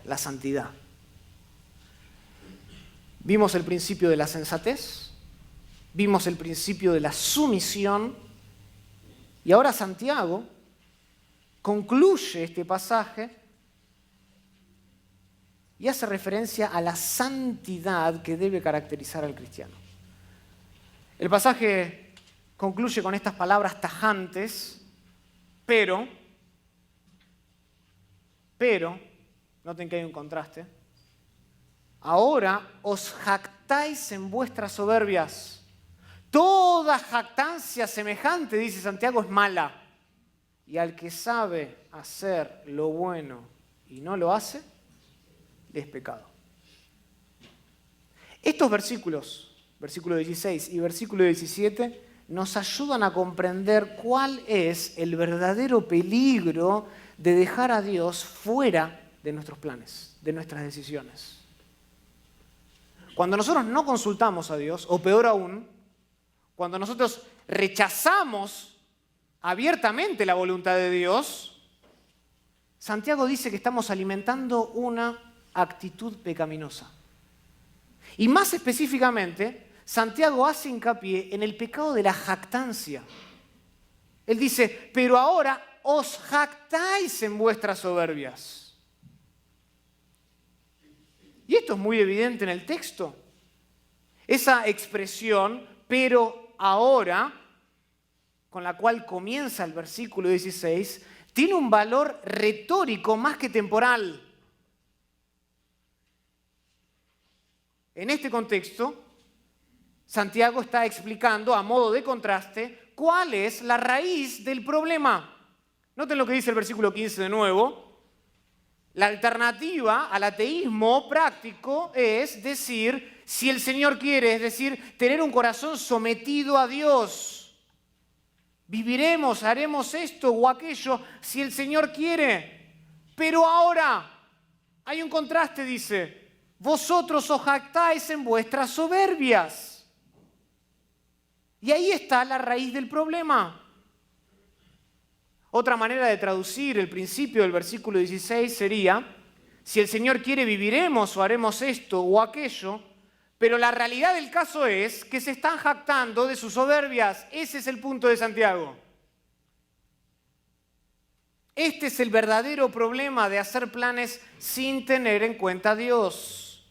La santidad. Vimos el principio de la sensatez, vimos el principio de la sumisión y ahora Santiago concluye este pasaje y hace referencia a la santidad que debe caracterizar al cristiano. El pasaje concluye con estas palabras tajantes, pero, noten que hay un contraste, ahora os jactáis en vuestras soberbias. Toda jactancia semejante, dice Santiago, es mala. Y al que sabe hacer lo bueno y no lo hace, es pecado. Estos versículos, versículo 16 y versículo 17, nos ayudan a comprender cuál es el verdadero peligro de dejar a Dios fuera de nuestros planes, de nuestras decisiones. Cuando nosotros no consultamos a Dios, o peor aún, cuando nosotros rechazamos abiertamente la voluntad de Dios, Santiago dice que estamos alimentando una actitud pecaminosa. Y más específicamente, Santiago hace hincapié en el pecado de la jactancia. Él dice, pero ahora os jactáis en vuestras soberbias. Y esto es muy evidente en el texto. Esa expresión, pero ahora, con la cual comienza el versículo 16, tiene un valor retórico más que temporal. En este contexto, Santiago está explicando, a modo de contraste, cuál es la raíz del problema. Noten lo que dice el versículo 15 de nuevo. La alternativa al ateísmo práctico es decir, si el Señor quiere, es decir, tener un corazón sometido a Dios. Viviremos, haremos esto o aquello si el Señor quiere. Pero ahora hay un contraste, dice, vosotros os jactáis en vuestras soberbias. Y ahí está la raíz del problema. Otra manera de traducir el principio del versículo 16 sería, si el Señor quiere viviremos o haremos esto o aquello, pero la realidad del caso es que se están jactando de sus soberbias. Ese es el punto de Santiago. Este es el verdadero problema de hacer planes sin tener en cuenta a Dios.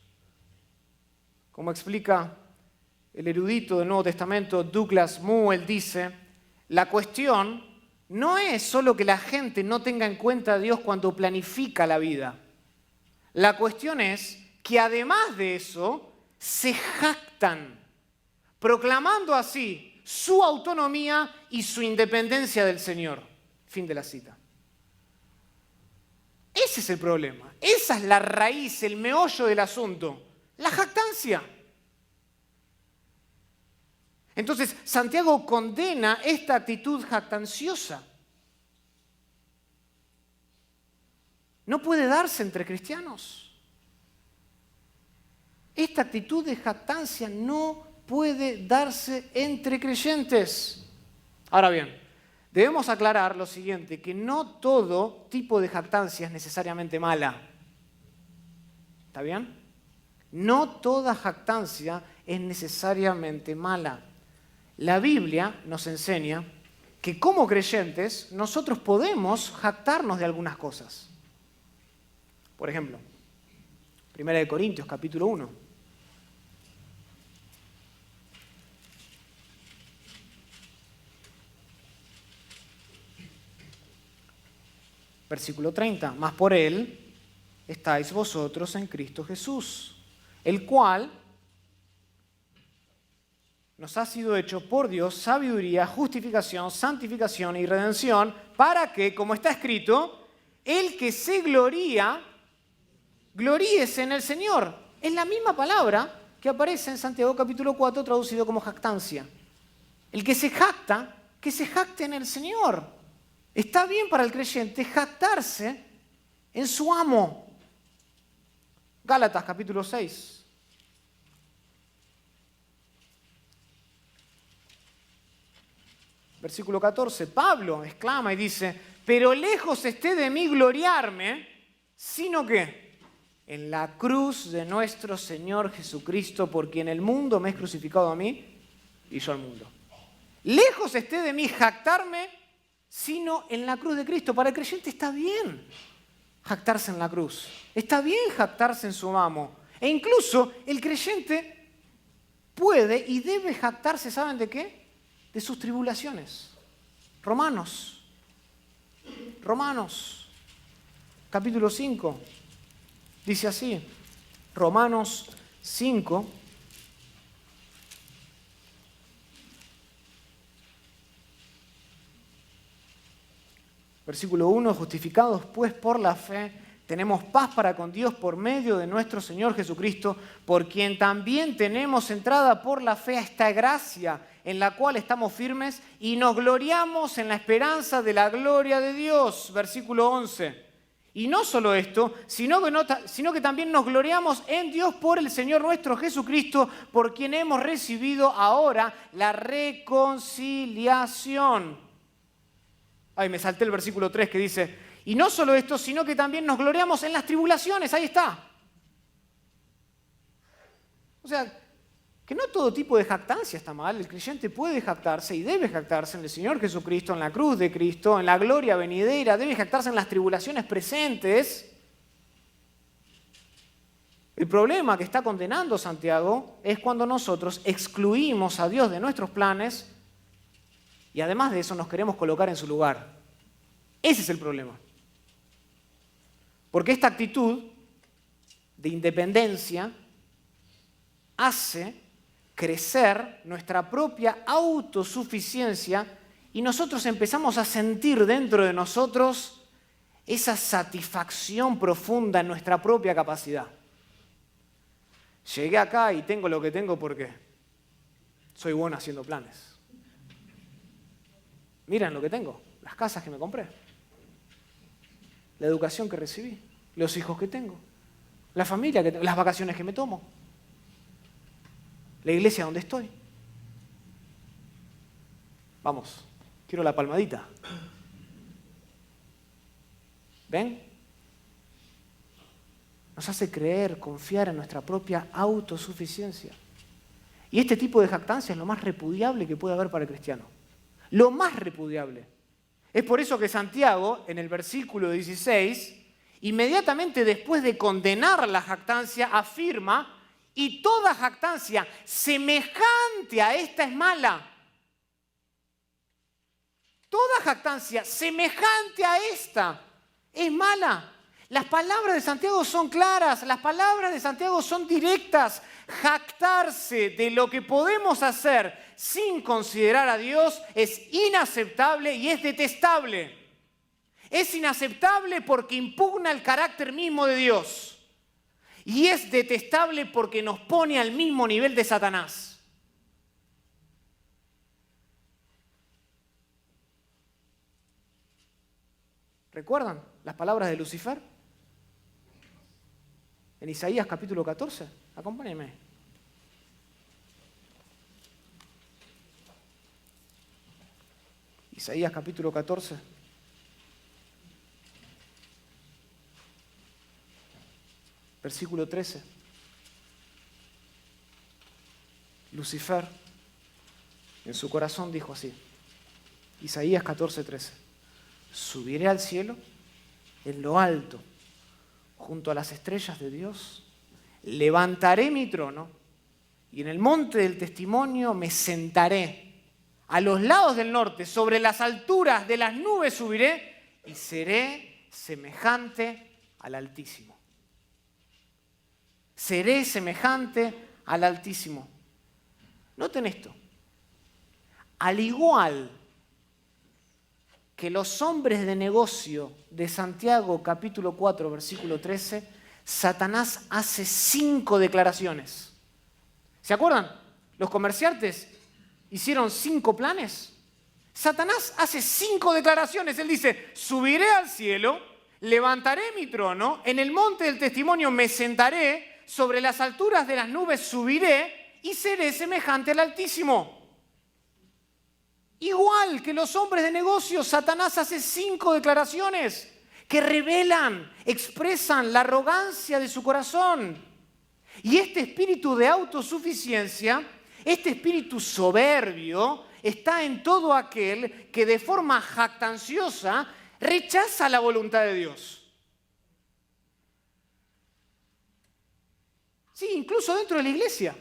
Como explica el erudito del Nuevo Testamento, Douglas Moo, él dice, la cuestión no es solo que la gente no tenga en cuenta a Dios cuando planifica la vida. La cuestión es que además de eso, se jactan, proclamando así su autonomía y su independencia del Señor. Fin de la cita. Ese es el problema. Esa es la raíz, el meollo del asunto. La jactancia. Entonces, Santiago condena esta actitud jactanciosa. No puede darse entre cristianos. Esta actitud de jactancia no puede darse entre creyentes. Ahora bien, debemos aclarar lo siguiente, que no todo tipo de jactancia es necesariamente mala. ¿Está bien? No toda jactancia es necesariamente mala. La Biblia nos enseña que como creyentes nosotros podemos jactarnos de algunas cosas. Por ejemplo, 1 Corintios, capítulo 1. Versículo 30. Mas por Él estáis vosotros en Cristo Jesús, el cual nos ha sido hecho por Dios sabiduría, justificación, santificación y redención, para que, como está escrito, el que se gloría, gloríese en el Señor. Es la misma palabra que aparece en Santiago capítulo 4, traducido como jactancia. El que se jacta, que se jacte en el Señor. Está bien para el creyente jactarse en su amo. Gálatas capítulo 6. Versículo 14, Pablo exclama y dice, pero lejos esté de mí gloriarme, sino que en la cruz de nuestro Señor Jesucristo, por quien el mundo me es crucificado a mí y yo al mundo. Lejos esté de mí jactarme, sino en la cruz de Cristo. Para el creyente está bien jactarse en la cruz, está bien jactarse en su amo. E incluso el creyente puede y debe jactarse, ¿saben de qué? De sus tribulaciones. Romanos, capítulo 5, dice así, Romanos 5, versículo 1, justificados pues por la fe, tenemos paz para con Dios por medio de nuestro Señor Jesucristo, por quien también tenemos entrada por la fe a esta gracia en la cual estamos firmes y nos gloriamos en la esperanza de la gloria de Dios. Versículo 11. Y no solo esto, sino que también nos gloriamos en Dios por el Señor nuestro Jesucristo, por quien hemos recibido ahora la reconciliación. Ay, me salté el versículo 3 que dice, y no solo esto, sino que también nos gloriamos en las tribulaciones. Ahí está. O sea, que no todo tipo de jactancia está mal. El creyente puede jactarse y debe jactarse en el Señor Jesucristo, en la cruz de Cristo, en la gloria venidera. Debe jactarse en las tribulaciones presentes. El problema que está condenando Santiago es cuando nosotros excluimos a Dios de nuestros planes y además de eso nos queremos colocar en su lugar. Ese es el problema. Porque esta actitud de independencia hace crecer nuestra propia autosuficiencia y nosotros empezamos a sentir dentro de nosotros esa satisfacción profunda en nuestra propia capacidad. Llegué acá y tengo lo que tengo porque soy bueno haciendo planes. Miren lo que tengo, las casas que me compré, la educación que recibí, los hijos que tengo, la familia que tengo, las vacaciones que me tomo, la iglesia donde estoy. Vamos, quiero la palmadita. ¿Ven? Nos hace creer, confiar en nuestra propia autosuficiencia. Y este tipo de jactancia es lo más repudiable que puede haber para el cristiano. Lo más repudiable. Es por eso que Santiago, en el versículo 16, inmediatamente después de condenar la jactancia, afirma: y toda jactancia semejante a esta es mala. Toda jactancia semejante a esta es mala. Las palabras de Santiago son claras, las palabras de Santiago son directas. Jactarse de lo que podemos hacer sin considerar a Dios es inaceptable y es detestable. Es inaceptable porque impugna el carácter mismo de Dios. Y es detestable porque nos pone al mismo nivel de Satanás. ¿Recuerdan las palabras de Lucifer? En Isaías capítulo 14. Acompáñenme. Isaías capítulo 14. Versículo 13. Lucifer, en su corazón dijo así, Isaías 14:13, subiré al cielo, en lo alto, junto a las estrellas de Dios, levantaré mi trono y en el monte del testimonio me sentaré. A los lados del norte, sobre las alturas de las nubes subiré y seré semejante al Altísimo. Seré semejante al Altísimo. Noten esto. Al igual que los hombres de negocio de Santiago capítulo 4, versículo 13, Satanás hace 5 declaraciones. ¿Se acuerdan? Los comerciantes hicieron 5 planes. Satanás hace 5 declaraciones. Él dice, subiré al cielo, levantaré mi trono, en el monte del testimonio me sentaré, sobre las alturas de las nubes subiré y seré semejante al Altísimo. Igual que los hombres de negocios, Satanás hace 5 declaraciones que revelan, expresan la arrogancia de su corazón. Y este espíritu de autosuficiencia, este espíritu soberbio, está en todo aquel que de forma jactanciosa rechaza la voluntad de Dios. Sí, incluso dentro de la iglesia.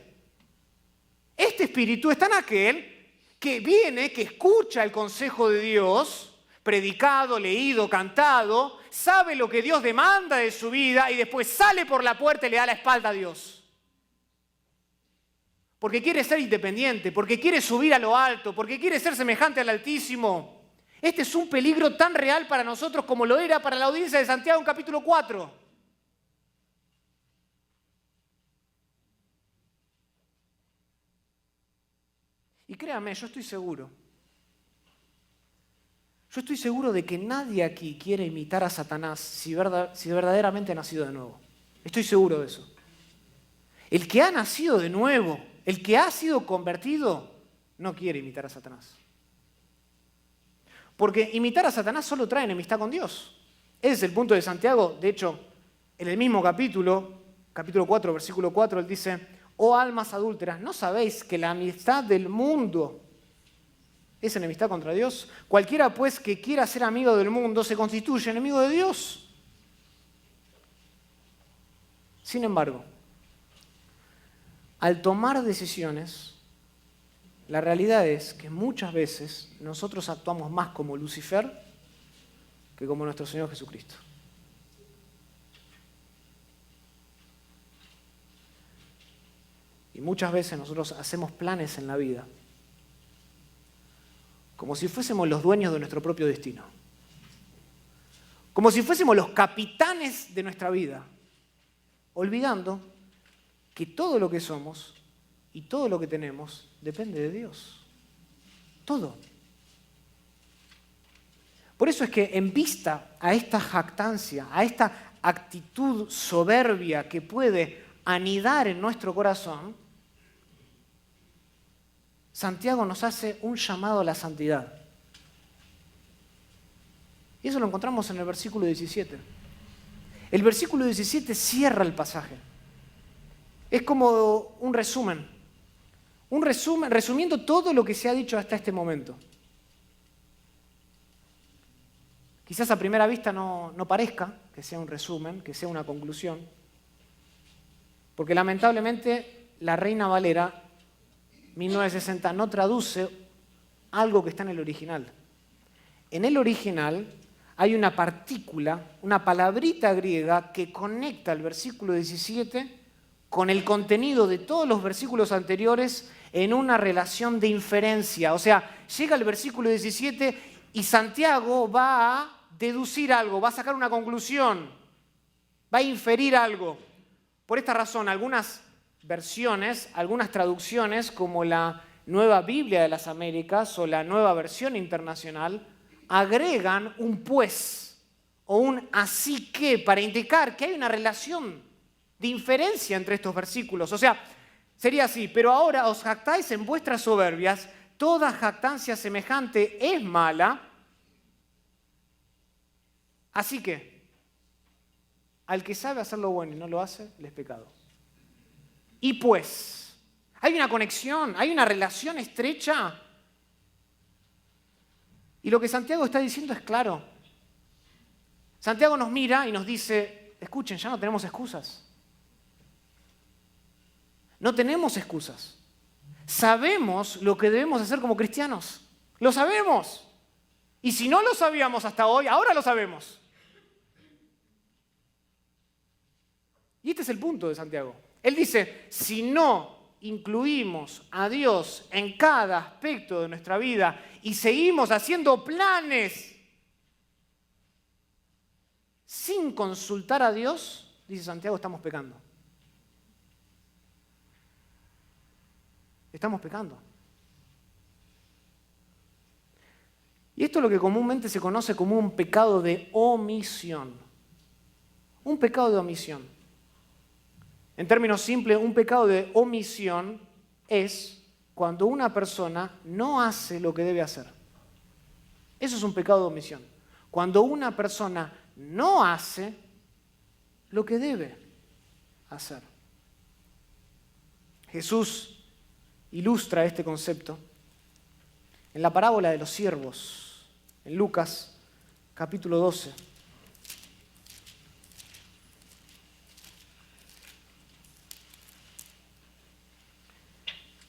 Este espíritu está en aquel que viene, que escucha el consejo de Dios, predicado, leído, cantado, sabe lo que Dios demanda de su vida y después sale por la puerta y le da la espalda a Dios. Porque quiere ser independiente, porque quiere subir a lo alto, porque quiere ser semejante al Altísimo. Este es un peligro tan real para nosotros como lo era para la audiencia de Santiago en capítulo 4. Y créame, yo estoy seguro de que nadie aquí quiere imitar a Satanás si verdaderamente ha nacido de nuevo. Estoy seguro de eso. El que ha nacido de nuevo, el que ha sido convertido, no quiere imitar a Satanás. Porque imitar a Satanás solo trae enemistad con Dios. Ese es el punto de Santiago. De hecho, en el mismo capítulo 4, versículo 4, él dice, oh almas adúlteras, ¿no sabéis que la amistad del mundo es enemistad contra Dios? Cualquiera pues que quiera ser amigo del mundo se constituye enemigo de Dios. Sin embargo, al tomar decisiones, la realidad es que muchas veces nosotros actuamos más como Lucifer que como nuestro Señor Jesucristo. Y muchas veces nosotros hacemos planes en la vida como si fuésemos los dueños de nuestro propio destino. Como si fuésemos los capitanes de nuestra vida, olvidando que todo lo que somos y todo lo que tenemos depende de Dios. Todo. Por eso es que en vista a esta jactancia, a esta actitud soberbia que puede anidar en nuestro corazón, Santiago nos hace un llamado a la santidad. Y eso lo encontramos en el versículo 17. El versículo 17 cierra el pasaje. Es como un resumen, resumiendo todo lo que se ha dicho hasta este momento. Quizás a primera vista no parezca que sea un resumen, que sea una conclusión, porque lamentablemente la Reina Valera 1960 no traduce algo que está en el original. En el original hay una partícula, una palabrita griega que conecta el versículo 17 con el contenido de todos los versículos anteriores en una relación de inferencia. O sea, llega el versículo 17 y Santiago va a deducir algo, va a sacar una conclusión, va a inferir algo. Por esta razón, algunas versiones, algunas traducciones, como la Nueva Biblia de las Américas o la Nueva Versión Internacional, agregan un pues o un así que para indicar que hay una relación de inferencia entre estos versículos. O sea, sería así, pero ahora os jactáis en vuestras soberbias, toda jactancia semejante es mala, así que al que sabe hacer lo bueno y no lo hace, le es pecado. Y pues, Hay una conexión, hay una relación estrecha. Y lo que Santiago está diciendo es claro. Santiago nos mira y nos dice, escuchen, ya no tenemos excusas. No tenemos excusas. Sabemos lo que debemos hacer como cristianos. Lo sabemos. Y si no lo sabíamos hasta hoy, ahora lo sabemos. Y este es el punto de Santiago. Él dice, si no incluimos a Dios en cada aspecto de nuestra vida y seguimos haciendo planes sin consultar a Dios, dice Santiago, estamos pecando. Estamos pecando. Y esto es lo que comúnmente se conoce como un pecado de omisión. Un pecado de omisión. En términos simples, un pecado de omisión es cuando una persona no hace lo que debe hacer. Eso es un pecado de omisión. Cuando una persona no hace lo que debe hacer. Jesús ilustra este concepto en la parábola de los siervos, en Lucas capítulo 12.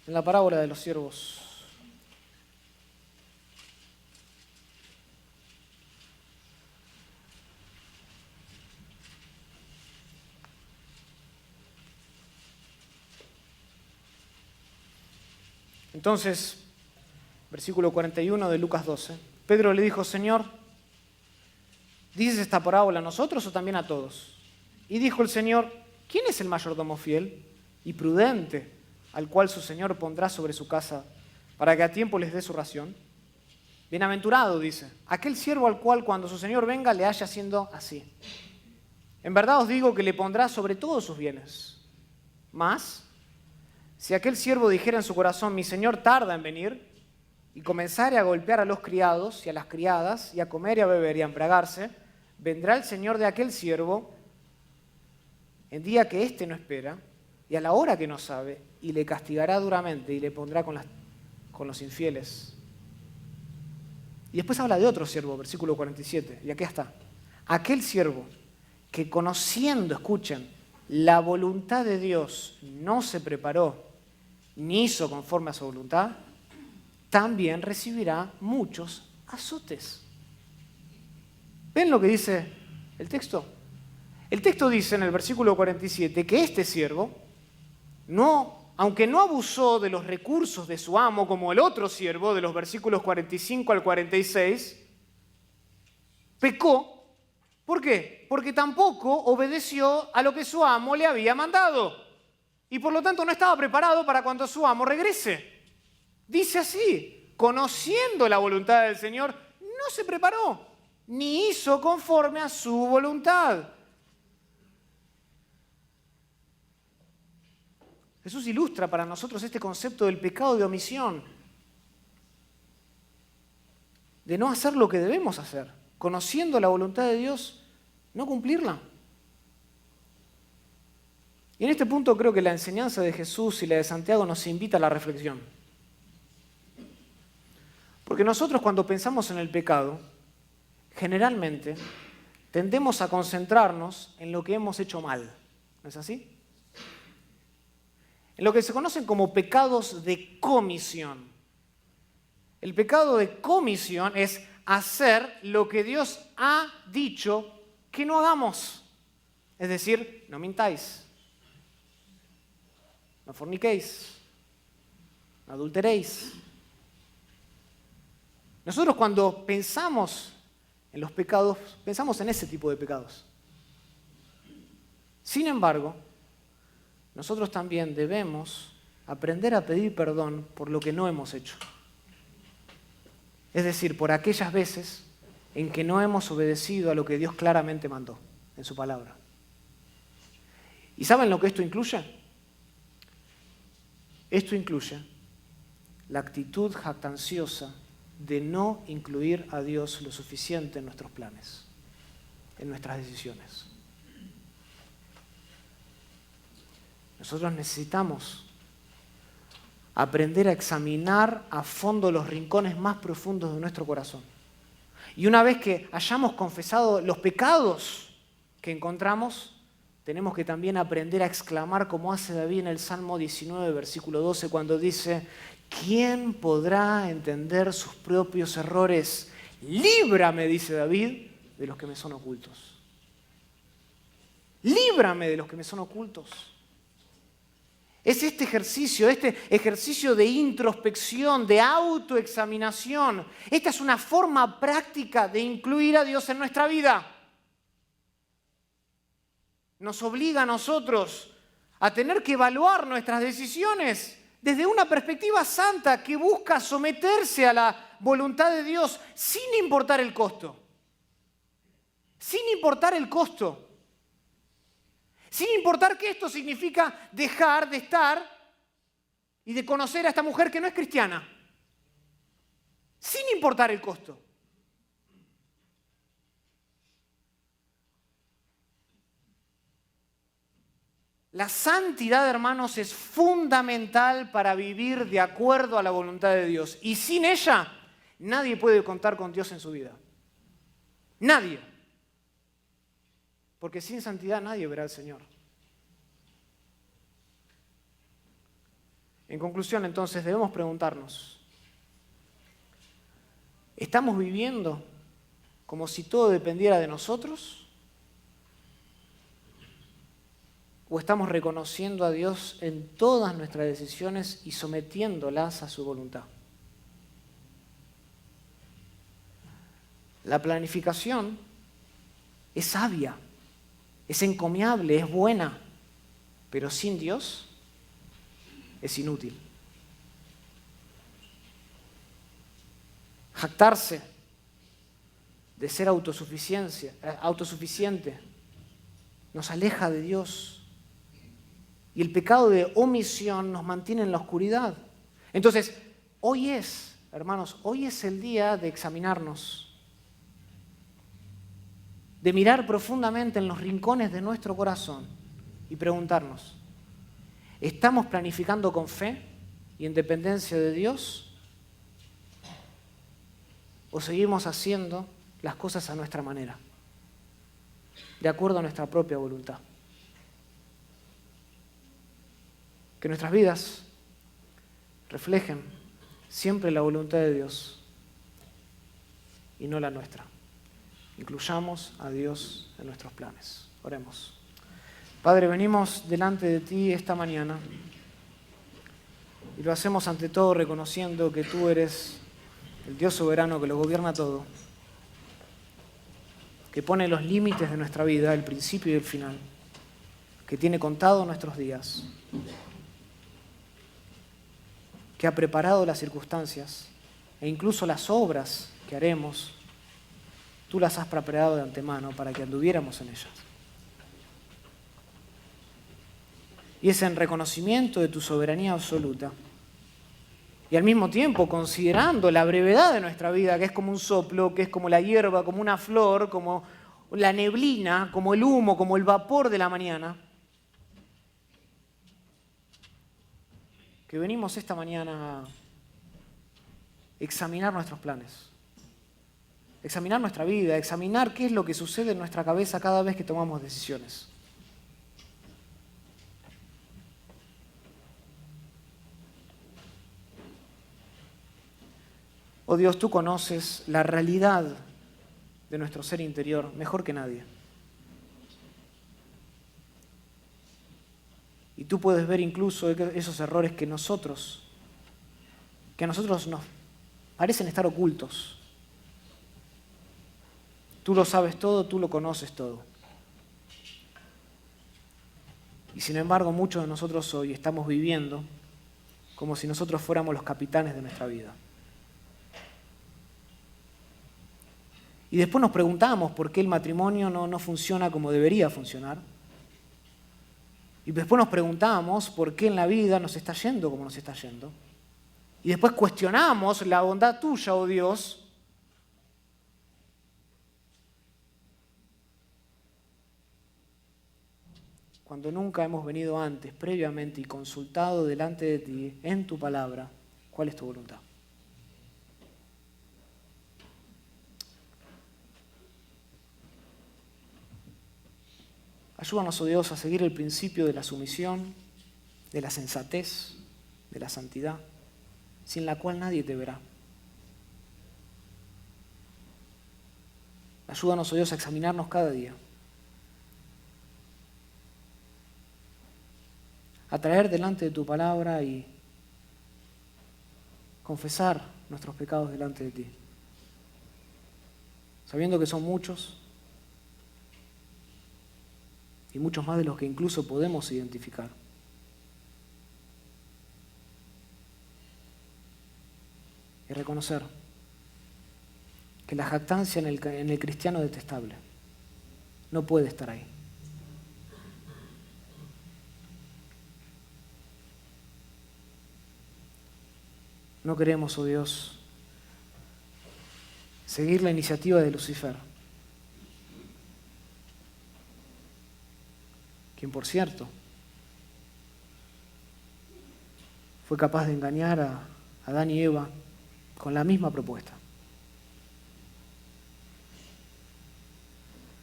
En la parábola de los siervos. Entonces, versículo 41 de Lucas 12, Pedro le dijo, Señor, ¿dices esta parábola a nosotros o también a todos? Y dijo el Señor, ¿quién es el mayordomo fiel y prudente al cual su Señor pondrá sobre su casa para que a tiempo les dé su ración? Bienaventurado, dice, aquel siervo al cual cuando su Señor venga le haya haciendo así. En verdad os digo que le pondrá sobre todos sus bienes. Mas, si aquel siervo dijera en su corazón, mi Señor tarda en venir, y comenzare a golpear a los criados y a las criadas, y a comer y a beber y a embriagarse, vendrá el Señor de aquel siervo en día que éste no espera, y a la hora que no sabe, y le castigará duramente, y le pondrá con los infieles. Y después habla de otro siervo, versículo 47, y aquí está. Aquel siervo que conociendo, escuchen, la voluntad de Dios no se preparó, ni hizo conforme a su voluntad, también recibirá muchos azotes. ¿Ven lo que dice el texto? El texto dice en el versículo 47 que este siervo, aunque no abusó de los recursos de su amo como el otro siervo, de los versículos 45 al 46, pecó. ¿Por qué? Porque tampoco obedeció a lo que su amo le había mandado. Y por lo tanto no estaba preparado para cuando su amo regrese. Dice así, conociendo la voluntad del Señor, no se preparó, ni hizo conforme a su voluntad. Jesús ilustra para nosotros este concepto del pecado de omisión, de no hacer lo que debemos hacer, conociendo la voluntad de Dios, no cumplirla. Y en este punto creo que la enseñanza de Jesús y la de Santiago nos invita a la reflexión. Porque nosotros cuando pensamos en el pecado, generalmente tendemos a concentrarnos en lo que hemos hecho mal. ¿No es así? En lo que se conocen como pecados de comisión. El pecado de comisión es hacer lo que Dios ha dicho que no hagamos. Es decir, no mintáis, no forniquéis, no adulteréis. Nosotros cuando pensamos en los pecados, pensamos en ese tipo de pecados. Sin embargo, nosotros también debemos aprender a pedir perdón por lo que no hemos hecho. Es decir, por aquellas veces en que no hemos obedecido a lo que Dios claramente mandó en su palabra. ¿Y saben lo que esto incluye? Esto incluye la actitud jactanciosa de no incluir a Dios lo suficiente en nuestros planes, en nuestras decisiones. Nosotros necesitamos aprender a examinar a fondo los rincones más profundos de nuestro corazón. Y una vez que hayamos confesado los pecados que encontramos, tenemos que también aprender a exclamar como hace David en el Salmo 19, versículo 12, cuando dice: ¿quién podrá entender sus propios errores? Líbrame, dice David, de los que me son ocultos. Líbrame de los que me son ocultos. Es este ejercicio de introspección, de autoexaminación. Esta es una forma práctica de incluir a Dios en nuestra vida. Nos obliga a nosotros a tener que evaluar nuestras decisiones desde una perspectiva santa que busca someterse a la voluntad de Dios sin importar el costo. Sin importar el costo. Sin importar que esto significa dejar de estar y de conocer a esta mujer que no es cristiana. Sin importar el costo. La santidad, hermanos, es fundamental para vivir de acuerdo a la voluntad de Dios. Y sin ella, nadie puede contar con Dios en su vida. Nadie. Porque sin santidad nadie verá al Señor. En conclusión, entonces, debemos preguntarnos: ¿estamos viviendo como si todo dependiera de nosotros? ¿O estamos reconociendo a Dios en todas nuestras decisiones y sometiéndolas a su voluntad? La planificación es sabia, es encomiable, es buena, pero sin Dios es inútil. Jactarse de ser autosuficiente nos aleja de Dios. Y el pecado de omisión nos mantiene en la oscuridad. Entonces, hermanos, hoy es el día de examinarnos, de mirar profundamente en los rincones de nuestro corazón y preguntarnos: ¿estamos planificando con fe y en dependencia de Dios? ¿O seguimos haciendo las cosas a nuestra manera, de acuerdo a nuestra propia voluntad? Que nuestras vidas reflejen siempre la voluntad de Dios y no la nuestra. Incluyamos a Dios en nuestros planes. Oremos. Padre, venimos delante de ti esta mañana y lo hacemos ante todo reconociendo que tú eres el Dios soberano que lo gobierna todo, que pone los límites de nuestra vida, el principio y el final, que tiene contado nuestros días, que ha preparado las circunstancias e incluso las obras que haremos. Tú las has preparado de antemano para que anduviéramos en ellas. Y es en reconocimiento de tu soberanía absoluta y al mismo tiempo considerando la brevedad de nuestra vida, que es como un soplo, que es como la hierba, como una flor, como la neblina, como el humo, como el vapor de la mañana, que venimos esta mañana a examinar nuestros planes. Examinar nuestra vida, examinar qué es lo que sucede en nuestra cabeza cada vez que tomamos decisiones. Oh Dios, tú conoces la realidad de nuestro ser interior mejor que nadie. Y tú puedes ver incluso esos errores que a nosotros nos parecen estar ocultos. Tú lo sabes todo, tú lo conoces todo. Y sin embargo, muchos de nosotros hoy estamos viviendo como si nosotros fuéramos los capitanes de nuestra vida. Y después nos preguntamos por qué el matrimonio no funciona como debería funcionar. Y después nos preguntamos por qué en la vida nos está yendo como nos está yendo. Y después cuestionamos la bondad tuya, oh Dios, cuando nunca hemos venido antes, previamente y consultado delante de ti, en tu palabra, cuál es tu voluntad. Ayúdanos, oh Dios, a seguir el principio de la sumisión, de la sensatez, de la santidad, sin la cual nadie te verá. Ayúdanos, oh Dios, a examinarnos cada día, a traer delante de tu palabra y confesar nuestros pecados delante de ti, sabiendo que son muchos y muchos más de los que incluso podemos identificar. Y reconocer que la jactancia en el cristiano detestable no puede estar ahí. No queremos, oh Dios, seguir la iniciativa de Lucifer, quien, por cierto, fue capaz de engañar a Adán y Eva con la misma propuesta,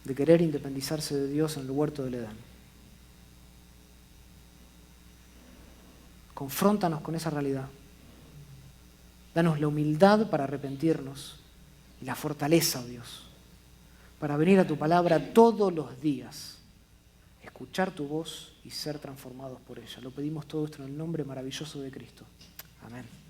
de querer independizarse de Dios en el huerto del Edén. Confróntanos con esa realidad. Danos la humildad para arrepentirnos y la fortaleza, oh Dios, para venir a tu palabra todos los días, escuchar tu voz y ser transformados por ella. Lo pedimos todo esto en el nombre maravilloso de Cristo. Amén.